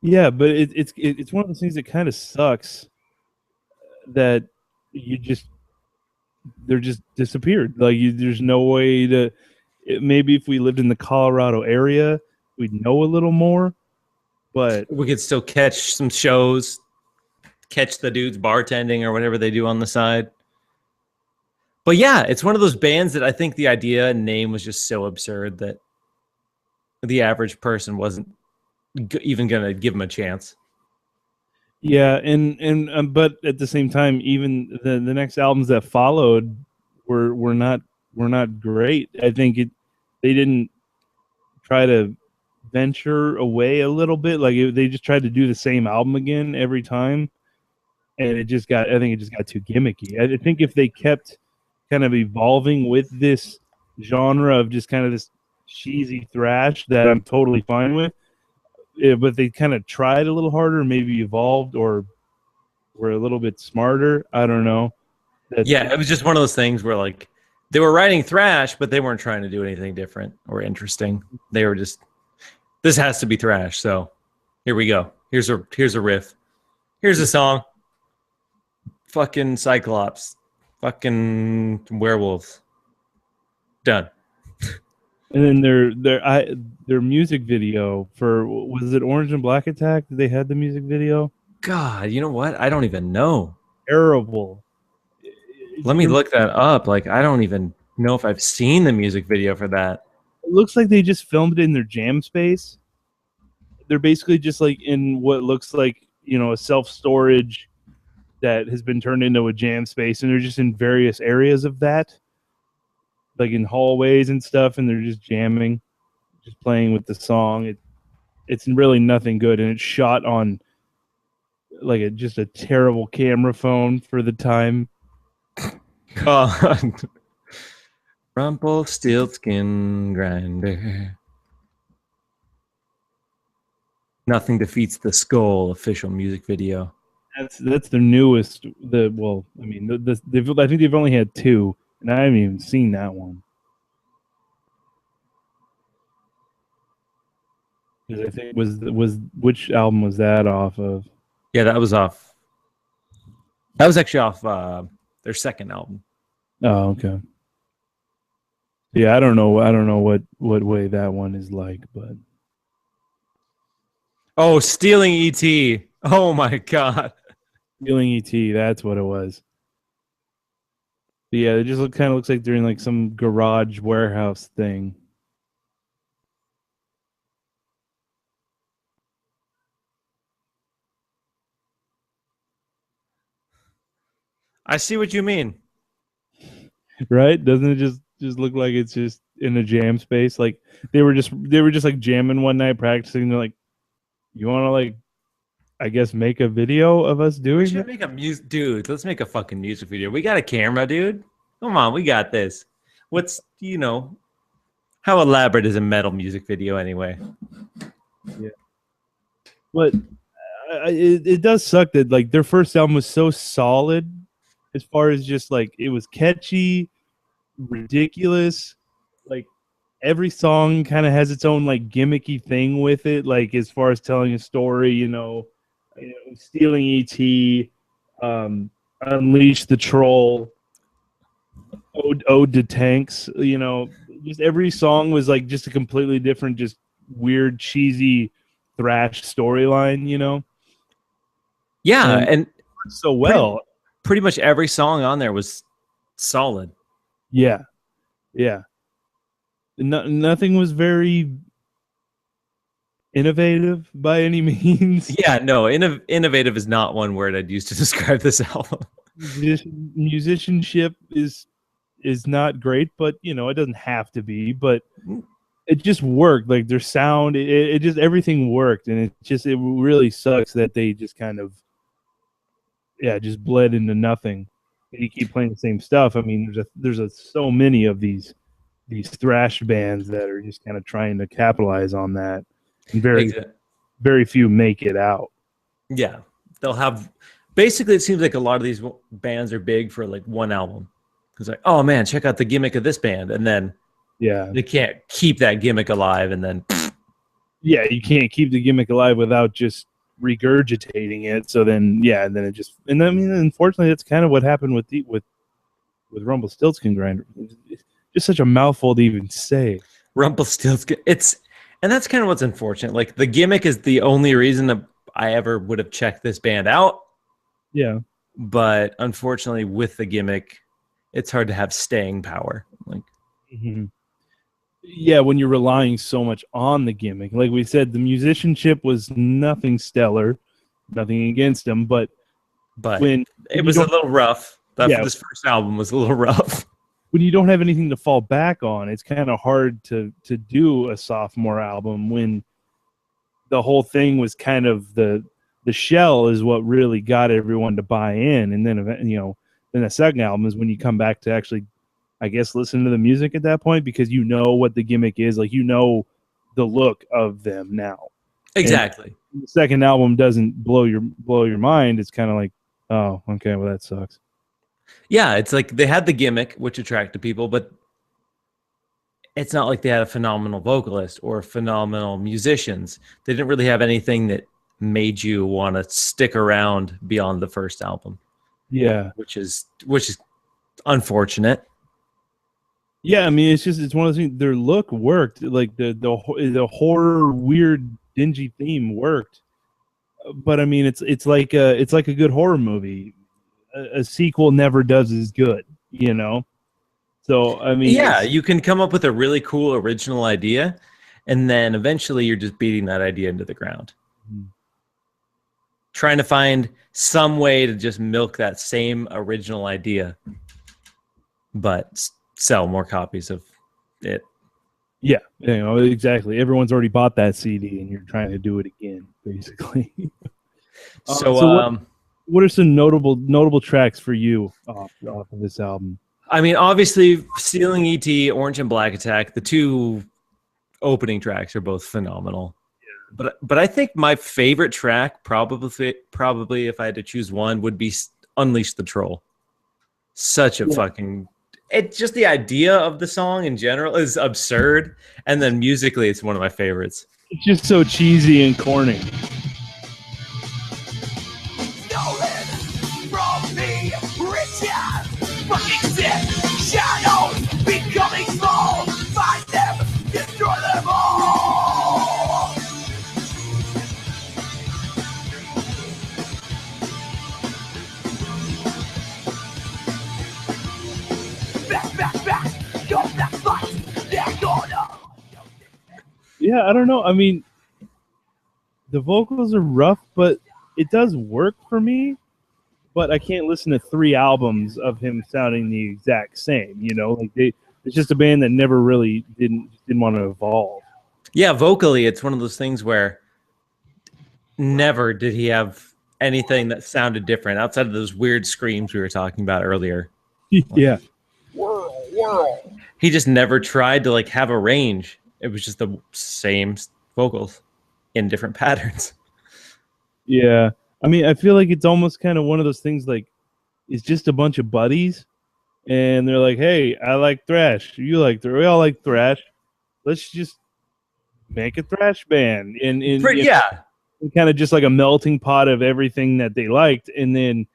Yeah, but it's one of those things that kind of sucks that they're just disappeared. Like there's no way to. Maybe if we lived in the Colorado area, we'd know a little more. But we could still catch some shows, catch the dudes bartending or whatever they do on the side. But yeah, it's one of those bands that I think the idea and name was just so absurd that the average person wasn't even going to give them a chance. Yeah, and but at the same time, even the next albums that followed were not great. I think they didn't try to venture away a little bit. Like they just tried to do the same album again every time, and I think it just got too gimmicky. I think if they kept kind of evolving with this genre of just kind of this cheesy thrash that I'm totally fine with, but they kind of tried a little harder, maybe evolved or were a little bit smarter. I don't know. Yeah, it was just one of those things where like they were writing thrash, but they weren't trying to do anything different or interesting. They were just, this has to be thrash. So here we go. Here's a riff. Here's a song. Fucking Cyclops. Fucking werewolves. Done. And then their music video for, was it Orange and Black Attack? Did they had the music video? God, you know what? I don't even know. Terrible. Let me look that up. Like, I don't even know if I've seen the music video for that. It looks like they just filmed it in their jam space. They're basically just like in what looks like a self-storage that has been turned into a jam space, and they're just in various areas of that, like in hallways and stuff, and they're just jamming, just playing with the song. It's really nothing good, and it's shot on like just a terrible camera phone for the time. God. Rumpelstiltskin grinder. Nothing defeats the skull official music video. That's their newest. I think they've only had 2, and I haven't even seen that one. Because I think was which album was that off of? Yeah, that was off. That was actually off their second album. Oh, okay. Yeah, I don't know what way that one is like, but Oh, Stealing E.T. Oh my God. Stealing E.T. That's what it was. But yeah, it just kind of looks like they're in like some garage warehouse thing. I see what you mean. Right? Doesn't it just look like it's just in a jam space? Like they were just like jamming one night practicing. They're like, you want to like, I guess, make a video of us We doing should that? make a music, dude. Let's make a fucking music video. We got a camera, dude. Come on, we got this. What's how elaborate is a metal music video anyway? But it does suck that like their first album was so solid, as far as just like it was catchy, ridiculous, like every song kind of has its own like gimmicky thing with it, like as far as telling a story, Stealing ET, Unleash the Troll, Ode to Tanks, just every song was like just a completely different, just weird, cheesy thrash storyline, Yeah, And- and so well. pretty much every song on there was solid. Yeah. Nothing was very innovative by any means. Yeah, no, innovative is not one word I'd use to describe this album. Musicianship is not great, but it doesn't have to be. But it just worked. Like their sound, it just everything worked, and it really sucks that they just kind of just bled into nothing. You keep playing the same stuff. I mean, there's so many of these thrash bands that are just kind of trying to capitalize on that, and very few make it out. Yeah, they'll have. Basically, it seems like a lot of these bands are big for like one album. It's like, oh man, check out the gimmick of this band, and then they can't keep that gimmick alive, and then you can't keep the gimmick alive without just regurgitating it. So then it just, and I mean, unfortunately, that's kind of what happened with Rumpelstiltskin Grinder. It's just such a mouthful to even say. Rumpelstiltskin. And that's kind of what's unfortunate. Like the gimmick is the only reason that I ever would have checked this band out. Yeah, but unfortunately, with the gimmick, it's hard to have staying power. Like, yeah, when you're relying so much on the gimmick, like we said, the musicianship was nothing stellar, nothing against them, but when it was a little rough. This first album was a little rough. When you don't have anything to fall back on, it's kind of hard to do a sophomore album when the whole thing was kind of the shell is what really got everyone to buy in, and then then the second album is when you come back to actually, I guess, listen to the music at that point, because you know what the gimmick is, like the look of them now. Exactly. And the second album doesn't blow your mind. It's kind of like, oh, okay, well that sucks. Yeah, it's like they had the gimmick, which attracted people, but it's not like they had a phenomenal vocalist or phenomenal musicians. They didn't really have anything that made you want to stick around beyond the first album. Yeah, which is unfortunate. Yeah, I mean, it's one of those things. Their look worked, like the horror, weird, dingy theme worked. But I mean, it's like a good horror movie. A sequel never does as good, So I mean, yeah, you can come up with a really cool original idea, and then eventually you're just beating that idea into the ground. trying to find some way to just milk that same original idea, but sell more copies of it. Yeah, exactly. Everyone's already bought that CD, and you're trying to do it again, basically. So what are some notable tracks for you off of this album? I mean, obviously, Stealing E.T., Orange and Black Attack, the two opening tracks are both phenomenal. Yeah. But I think my favorite track, probably if I had to choose one, would be Unleash the Troll. Such a fucking... It just the idea of the song in general is absurd, and then musically, it's one of my favorites. It's just so cheesy and corny. Stolen from me, riches, fucking sick, shadows becoming small. Find them, destroy them all. Back, go back, fight, they're gonna. Yeah, I don't know. I mean, the vocals are rough, but it does work for me. But I can't listen to 3 albums of him sounding the exact same. You know, like it's just a band that never really didn't want to evolve. Yeah, vocally, it's one of those things where never did he have anything that sounded different outside of those weird screams we were talking about earlier. Yeah. He just never tried to like have a range. It was just the same vocals in different patterns. Yeah. I mean, I feel like it's almost kind of one of those things like it's just a bunch of buddies and they're like, hey, I like thrash. You like thrash. We all like thrash. Let's just make a thrash band. And kind of just like a melting pot of everything that they liked. And then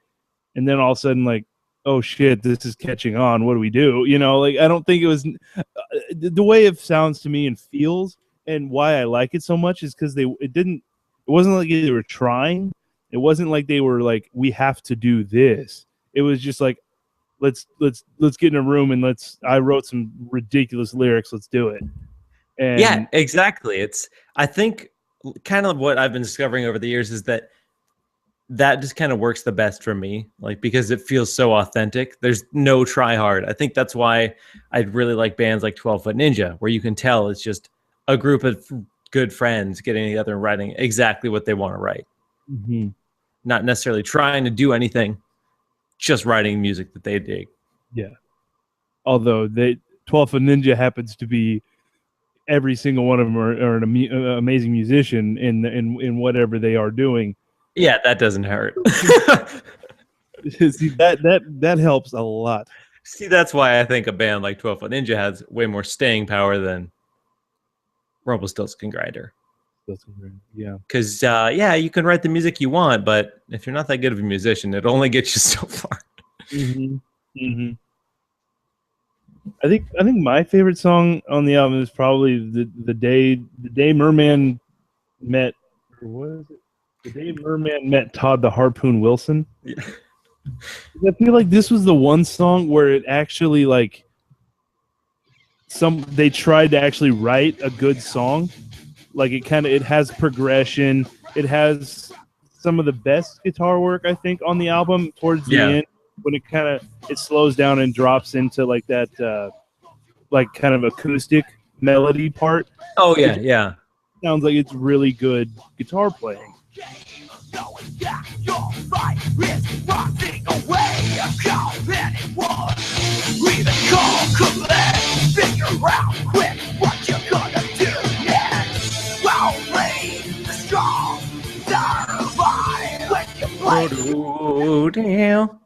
all of a sudden, like, oh shit, this is catching on. What do we do? You know, like I don't think it was the way it sounds to me and feels, and why I like it so much is because it wasn't like they were trying. It wasn't like they were like, we have to do this. It was just like, let's get in a room and I wrote some ridiculous lyrics. Let's do it. And yeah, exactly. I think kind of what I've been discovering over the years is that just kind of works the best for me, like because it feels so authentic. There's no try hard. I think that's why I really like bands like 12 Foot Ninja, where you can tell it's just a group of good friends getting together and writing exactly what they want to write. Mm-hmm. Not necessarily trying to do anything, just writing music that they dig. Yeah. Although 12 Foot Ninja happens to be every single one of them are an amazing musician in whatever they are doing. Yeah, that doesn't hurt. See, that helps a lot. See, that's why I think a band like 12 Foot Ninja has way more staying power than Rumpelstiltskin Grinder. Yeah. Because, you can write the music you want, but if you're not that good of a musician, it only gets you so far. Mm-hmm. Mm-hmm. I think my favorite song on the album is probably the day Merman met, or what is it? The day Merman met Todd the Harpoon Wilson. Yeah. I feel like this was the one song where it actually like they tried to actually write a good song. Like it has progression. It has some of the best guitar work I think on the album towards the end, when it slows down and drops into like that like kind of acoustic melody part. Oh yeah, yeah. Sounds like it's really good guitar playing. Going back, your fight is rotting away. Call anyone, even call command. Figure out quick what you're gonna do next. Only the strong survive when you play. Oh, damn.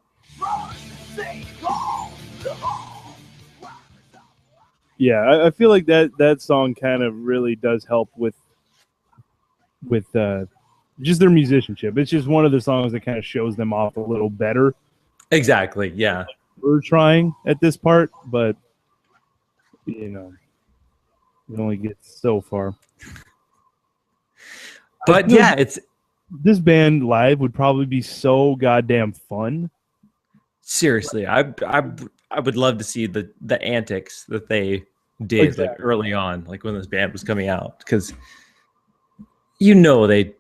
Yeah, I feel like that song kind of really does help with just their musicianship. It's just one of the songs that kind of shows them off a little better. Exactly, yeah. We're trying at this part, but it only gets so far. But yeah, this band live would probably be so goddamn fun. Seriously, I would love to see the antics that they did like early on, like when this band was coming out, because they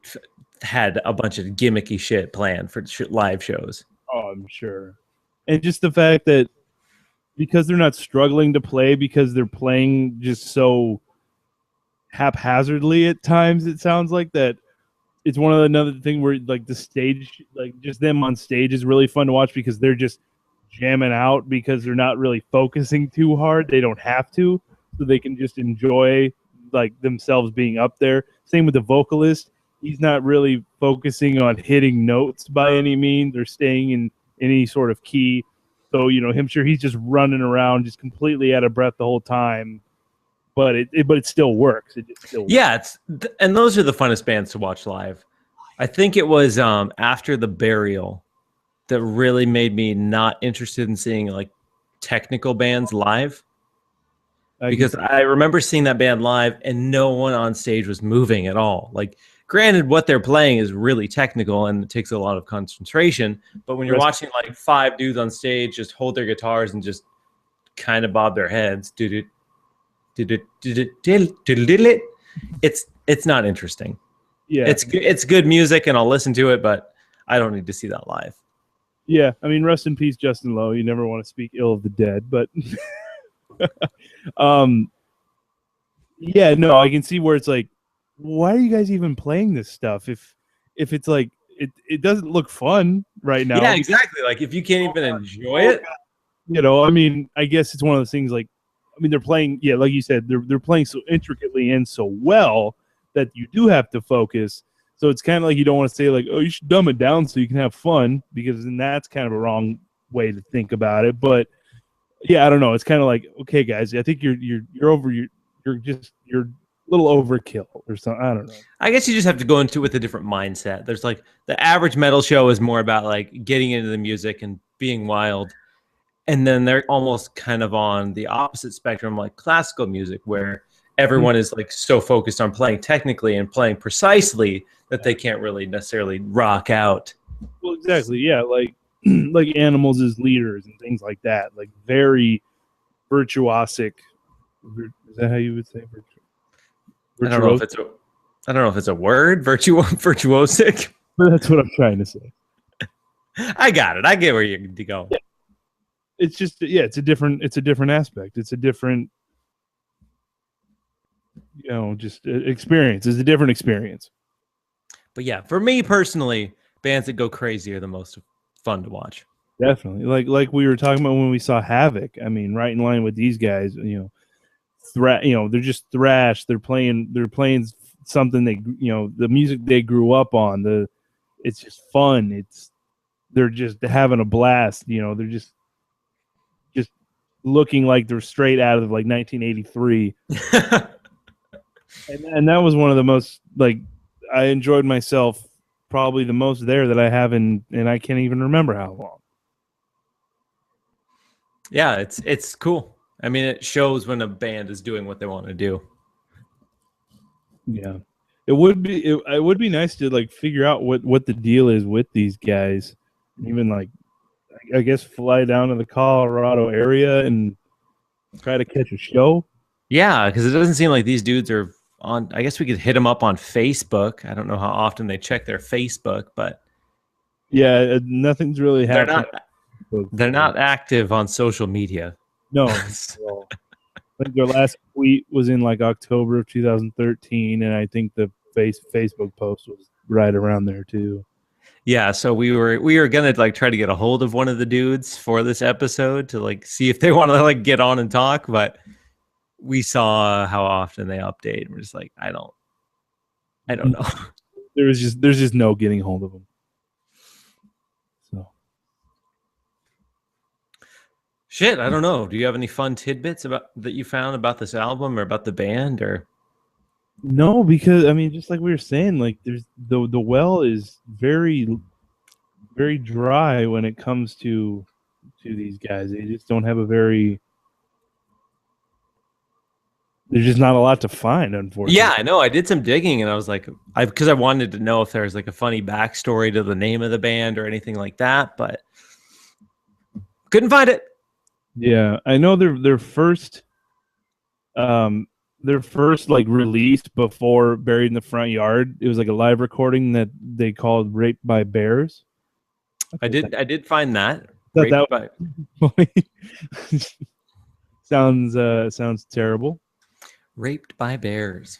had a bunch of gimmicky shit planned for live shows. Oh, I'm sure. And just the fact that because they're not struggling to play, because they're playing just so haphazardly at times, it sounds like that it's one of another thing where like the stage, like just them on stage is really fun to watch because they're just jamming out because they're not really focusing too hard. They don't have to, so they can just enjoy like themselves being up there. Same with the vocalist. He's not really focusing on hitting notes by any means or staying in any sort of key. So, you know, I'm sure he's just running around just completely out of breath the whole time. But it still works. It just still works. Yeah, and those are the funnest bands to watch live. I think it was after the Burial that really made me not interested in seeing like technical bands live. Because I remember seeing that band live and no one on stage was moving at all. Like, granted, what they're playing is really technical and it takes a lot of concentration. But when you're watching like 5 dudes on stage just hold their guitars and just kind of bob their heads, it's not interesting. Yeah, it's good music and I'll listen to it, but I don't need to see that live. Yeah, I mean, rest in peace, Justin Lowe. You never want to speak ill of the dead, but yeah, no, I can see where it's like, why are you guys even playing this stuff if it's like it doesn't look fun right now? Yeah, exactly. Like if you can't even enjoy it, you know, I mean, I guess it's one of those things like, I mean, they're playing, yeah, like you said, they're playing so intricately and so well that you do have to focus. So it's kind of like you don't want to say like, oh, you should dumb it down so you can have fun, because then that's kind of a wrong way to think about it. But yeah, I don't know. It's kind of like, okay, guys, I think you're over you're a little overkill or something. I don't know. I guess you just have to go into it with a different mindset. There's like the average metal show is more about like getting into the music and being wild. And then they're almost kind of on the opposite spectrum, like classical music, where everyone is like so focused on playing technically and playing precisely that they can't really necessarily rock out. Well, exactly. Yeah. Like Animals as leaders and things like that. Like very virtuosic. Is that how you would say I don't know if it's a word, virtuosic. But that's what I'm trying to say. I got it. I get where you're going. Yeah. It's just, yeah, it's a different aspect. It's a different, you know, just experience. It's a different experience. But yeah, for me personally, bands that go crazy are the most fun to watch. Definitely. Like we were talking about when we saw Havoc. I mean, right in line with these guys, you know, they're just thrash. They're playing something they, you know, the music they grew up on. It's just fun. They're just having a blast. You know, they're just looking like they're straight out of like 1983. and that was one of the most, like, I enjoyed myself probably the most there that I have and I can't even remember how long. Yeah, it's cool. I mean, it shows when a band is doing what they want to do. Yeah. It would be nice to like figure out what the deal is with these guys. Even like, I guess fly down to the Colorado area and try to catch a show. Yeah, because it doesn't seem like these dudes are on. I guess we could hit them up on Facebook. I don't know how often they check their Facebook, but yeah, nothing's really happening. They're not active on social media. No. I think their last tweet was in like October of 2013, and I think the Facebook post was right around there too. Yeah, so we were gonna like try to get a hold of one of the dudes for this episode to like see if they want to like get on and talk, but we saw how often they update. We're just like, I don't know. There's just no getting hold of them. So shit, I don't know. Do you have any fun tidbits that you found about this album or about the band or? No, because I mean, just like we were saying, like there's the well is very, very dry when it comes to these guys. They just don't have there's just not a lot to find, unfortunately. Yeah, I know. I did some digging and I was like, because I wanted to know if there was like a funny backstory to the name of the band or anything like that, but couldn't find it. Yeah, I know their first their first like release before Buried in the Front Yard. It was like a live recording that they called "Raped by Bears." I did find that. Thought Raped that by, sounds terrible. raped by bears.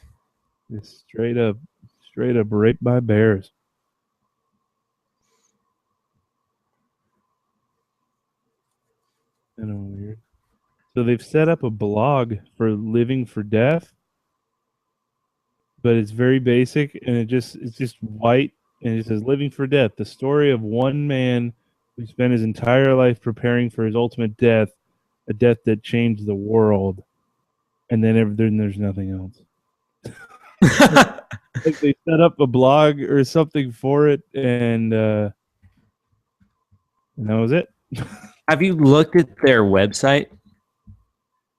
Just straight up raped by bears. Kind of weird. So they've set up a blog for Living for Death, but it's very basic and it's just white and it says Living for Death, the story of one man who spent his entire life preparing for his ultimate death, a death that changed the world. And then there's nothing else. Like they set up a blog or something for it, and that was it. Have you looked at their website?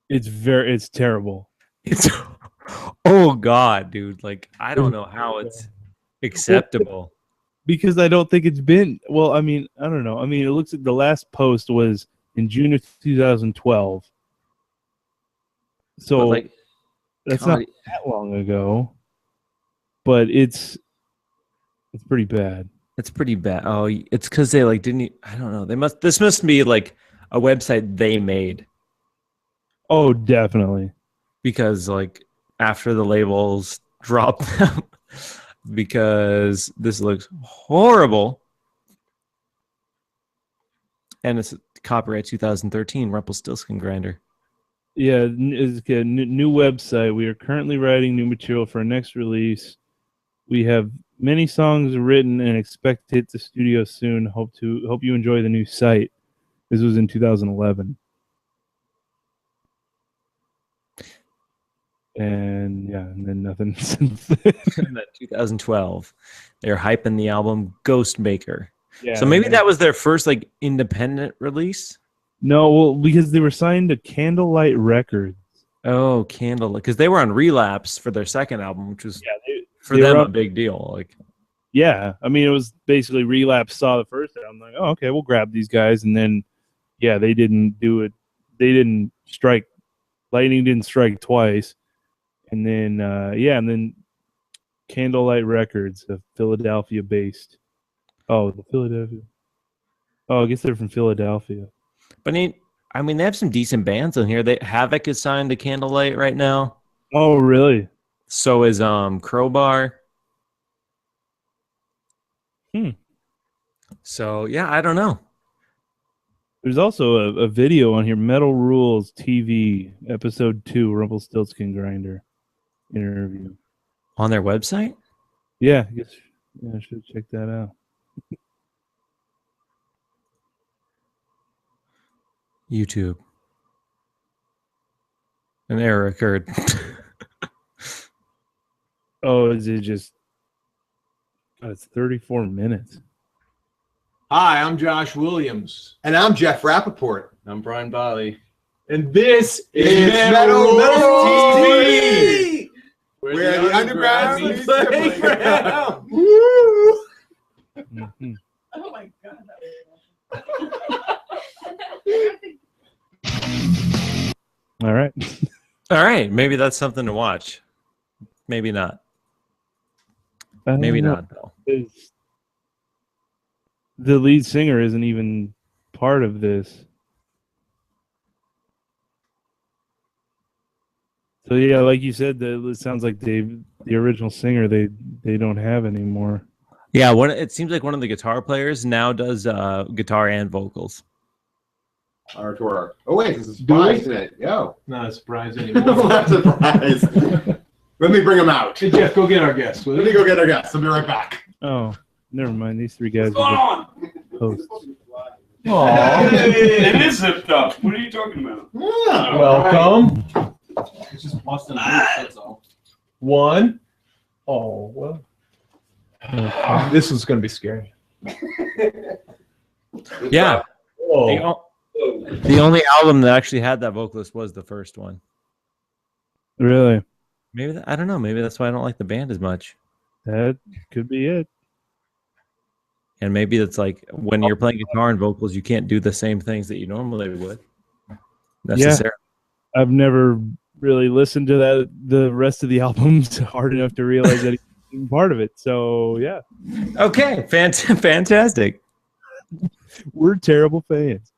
It's terrible. It's oh god, dude. Like I don't know how it's acceptable. Because I don't think it's been well. I mean, I don't know. I mean, it looks like the last post was in June of 2012. So But, like, that's God, not that long ago. But it's pretty bad. it's pretty bad. Oh, it's because they like didn't. I don't know. This must be like a website they made Oh, definitely. because like after the labels dropped them because this looks horrible. And it's copyright 2013 Rumpelstiltskin Grinder. Yeah, it's a new website. We are currently writing new material for our next release. We have many songs written and expect to hit the studio soon. Hope you enjoy the new site. This was in 2011. And yeah, and then nothing since then. And then 2012, they're hyping the album Ghost Maker. Yeah, So maybe that was their first like independent release. No, well, because they were signed to Candlelight Records. Oh, Candle, because they were on Relapse for their second album, which was for they them were a on- big deal. Like, Yeah, I mean, it was basically Relapse saw the first album. Like, oh, okay, we'll grab these guys, and then, yeah, they didn't do it. They didn't strike. Lightning didn't strike twice, and then, and then Candlelight Records, a Philadelphia-based. Oh, the Philadelphia. Oh, I guess they're from Philadelphia. but I mean, they have some decent bands on here. Havoc is signed to Candlelight right now. Oh, really? So is Crowbar. So yeah, I don't know. There's also a video on here, Metal Rules TV, episode 2, Rumpelstiltskin Grinder interview. On their website? Yeah, I should check that out. YouTube. An error occurred. Oh, is it just? God, it's 34 minutes. Hi, I'm Josh Williams. And I'm Jeff Rappaport. I'm Brian Bali. And this It's Metal Rules TV! Where the underground meets meets the the playground. Woo! Mhm. Oh my god. All right. All right, maybe that's something to watch. Maybe not. Maybe not though. It's- The lead singer isn't even part of this. So yeah, like you said, it sounds like the original singer they don't have anymore. Yeah, it seems like one of the guitar players now does guitar and vocals. Artwork. Oh wait, there's a surprise in it. Yo. Not a surprise Not anymore. a surprise. Let me bring them out. Hey, Jeff, go get our guest, will Let me you? go get our guests. I'll be right back. Oh, never mind. These three guys What's going are on? the hosts. It is zipped up. What are you talking about? Yeah. Welcome. It's just busting loose, that's all. One. Oh, well. This is going to be scary. Yeah, Oh. the only album that actually had that vocalist was the first one. Really? Maybe I don't know. Maybe that's why I don't like the band as much. That could be it. And maybe it's like when you're playing guitar and vocals, you can't do the same things that you normally would. Necessarily. I've never really listened to the rest of the albums hard enough to realize that he's part of it. So yeah, Okay, fantastic. we're terrible fans.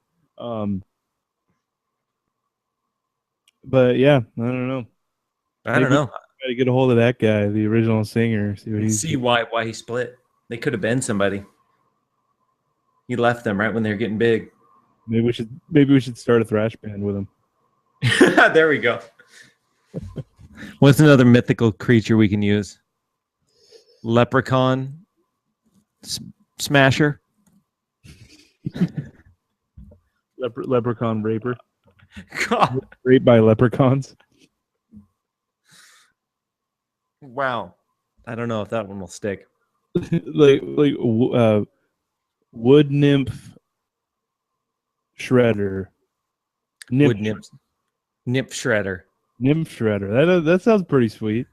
But yeah, I don't know. I don't know. Try to get a hold of that guy, the original singer. See what he's. See why he split. They could have been somebody. He left them right when they were getting big. Maybe we should start a thrash band with him. There we go. What's another mythical creature we can use? Leprechaun smasher. Leprechaun raper. God. Raped by leprechauns. Wow. I don't know if that one will stick. Wood nymph shredder. Wood nymph shredder. Nymph shredder. That sounds pretty sweet.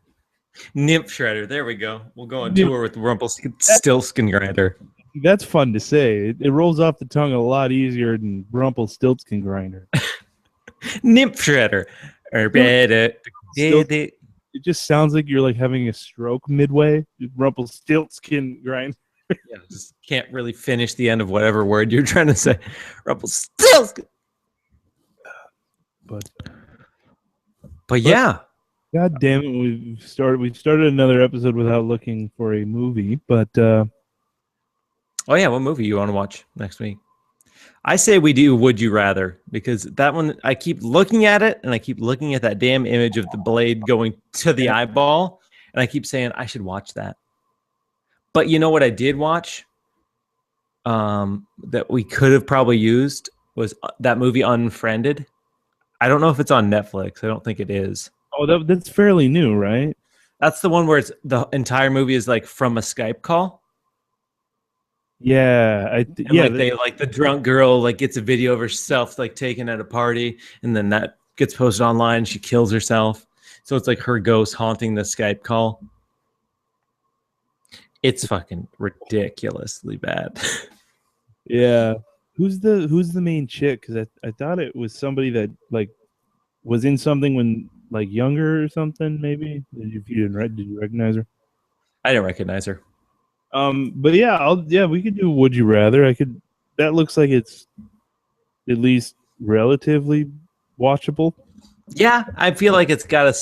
Nymph shredder. There we go. We'll go on tour with Rumpelstiltskin grinder. That's fun to say. It rolls off the tongue a lot easier than Rumpelstiltskin grinder. Nymph shredder. It just sounds like you're like having a stroke midway. Rumpelstiltskin grinder. Yeah, just can't really finish the end of whatever word you're trying to say. Rumpelstiltskin. But yeah. God damn it, we started another episode without looking for a movie, but oh yeah, what movie you want to watch next week? I say we do Would You Rather, because that one, I keep looking at it and I keep looking at that damn image of the blade going to the eyeball, and I keep saying I should watch that. But you know what I did watch that we could have probably used was that movie Unfriended. I don't know if it's on Netflix. I don't think it is. Oh, that's fairly new, right? That's the one where it's the entire movie is like from a Skype call. Yeah, they like the drunk girl like gets a video of herself like taken at a party, and then that gets posted online. And she kills herself, so it's like her ghost haunting the Skype call. It's fucking ridiculously bad. Yeah, who's the main chick? Because I thought it was somebody that like was in something when like younger or something. Maybe did you recognize her? I didn't recognize her. But yeah, we could do Would You Rather. That looks like it's at least relatively watchable. Yeah, I feel like it's got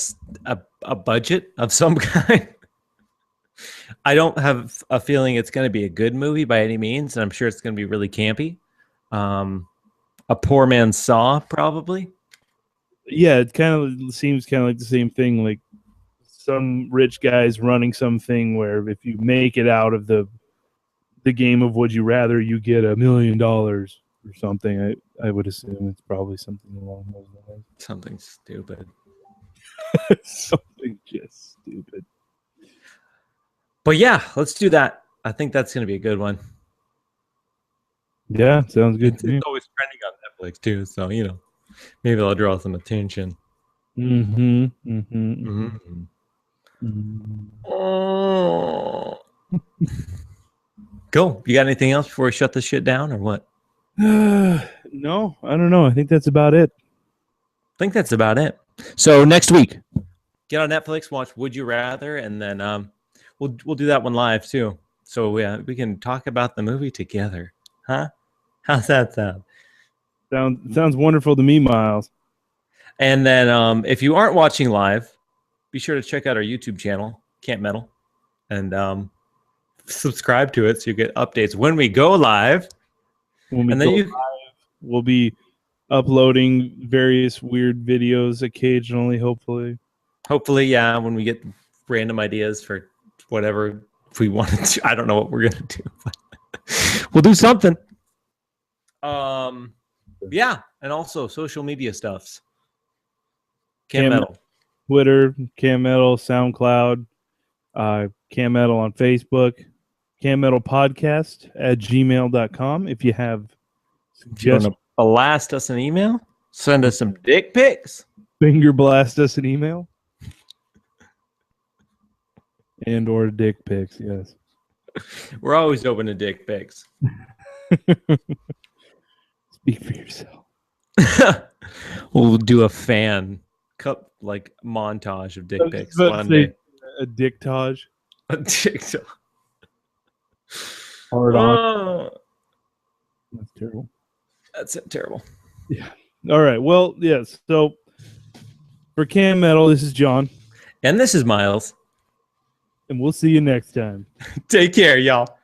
a budget of some kind. I don't have a feeling it's going to be a good movie by any means, and I'm sure it's going to be really campy. A poor man's Saw, probably. Yeah, it kind of seems kind of like the same thing, like some rich guy's running something where if you make it out of the game of Would You Rather, you get $1 million or something. I would assume it's probably something along those lines. Something stupid. Something just stupid. But yeah, let's do that. I think that's going to be a good one. Yeah, sounds good to me. It's always trending on Netflix too, so maybe I'll draw some attention. Oh. Cool. You got anything else before we shut this shit down, or what? No, I don't know. I think that's about it. So next week, get on Netflix, watch Would You Rather, and then we'll do that one live too. So we can talk about the movie together, huh? How's that sound? Sounds wonderful to me, Miles. And then if you aren't watching live, be sure to check out our YouTube channel, Camp Metal, and subscribe to it so you get updates when we go live. We'll be uploading various weird videos occasionally, hopefully. Hopefully, yeah, when we get random ideas for whatever we want to do. I don't know what we're going to do, but we'll do something. Yeah, and also social media stuffs. Camp Metal. Twitter, Camp Metal, SoundCloud, Camp Metal on Facebook, Camp Metal Podcast at gmail.com. If you have suggestions, blast us an email, send us some dick pics, finger blast us an email, and or dick pics, yes. We're always open to dick pics. Speak for yourself. We'll do a fan like montage of dick I was pics about to one say day. a dictage. A TikTok. Hard on. Oh, That's terrible. that's terrible. All right. Well, yes. So for Cam Metal, this is John, And this is Miles. and we'll see you next time. Take care, y'all.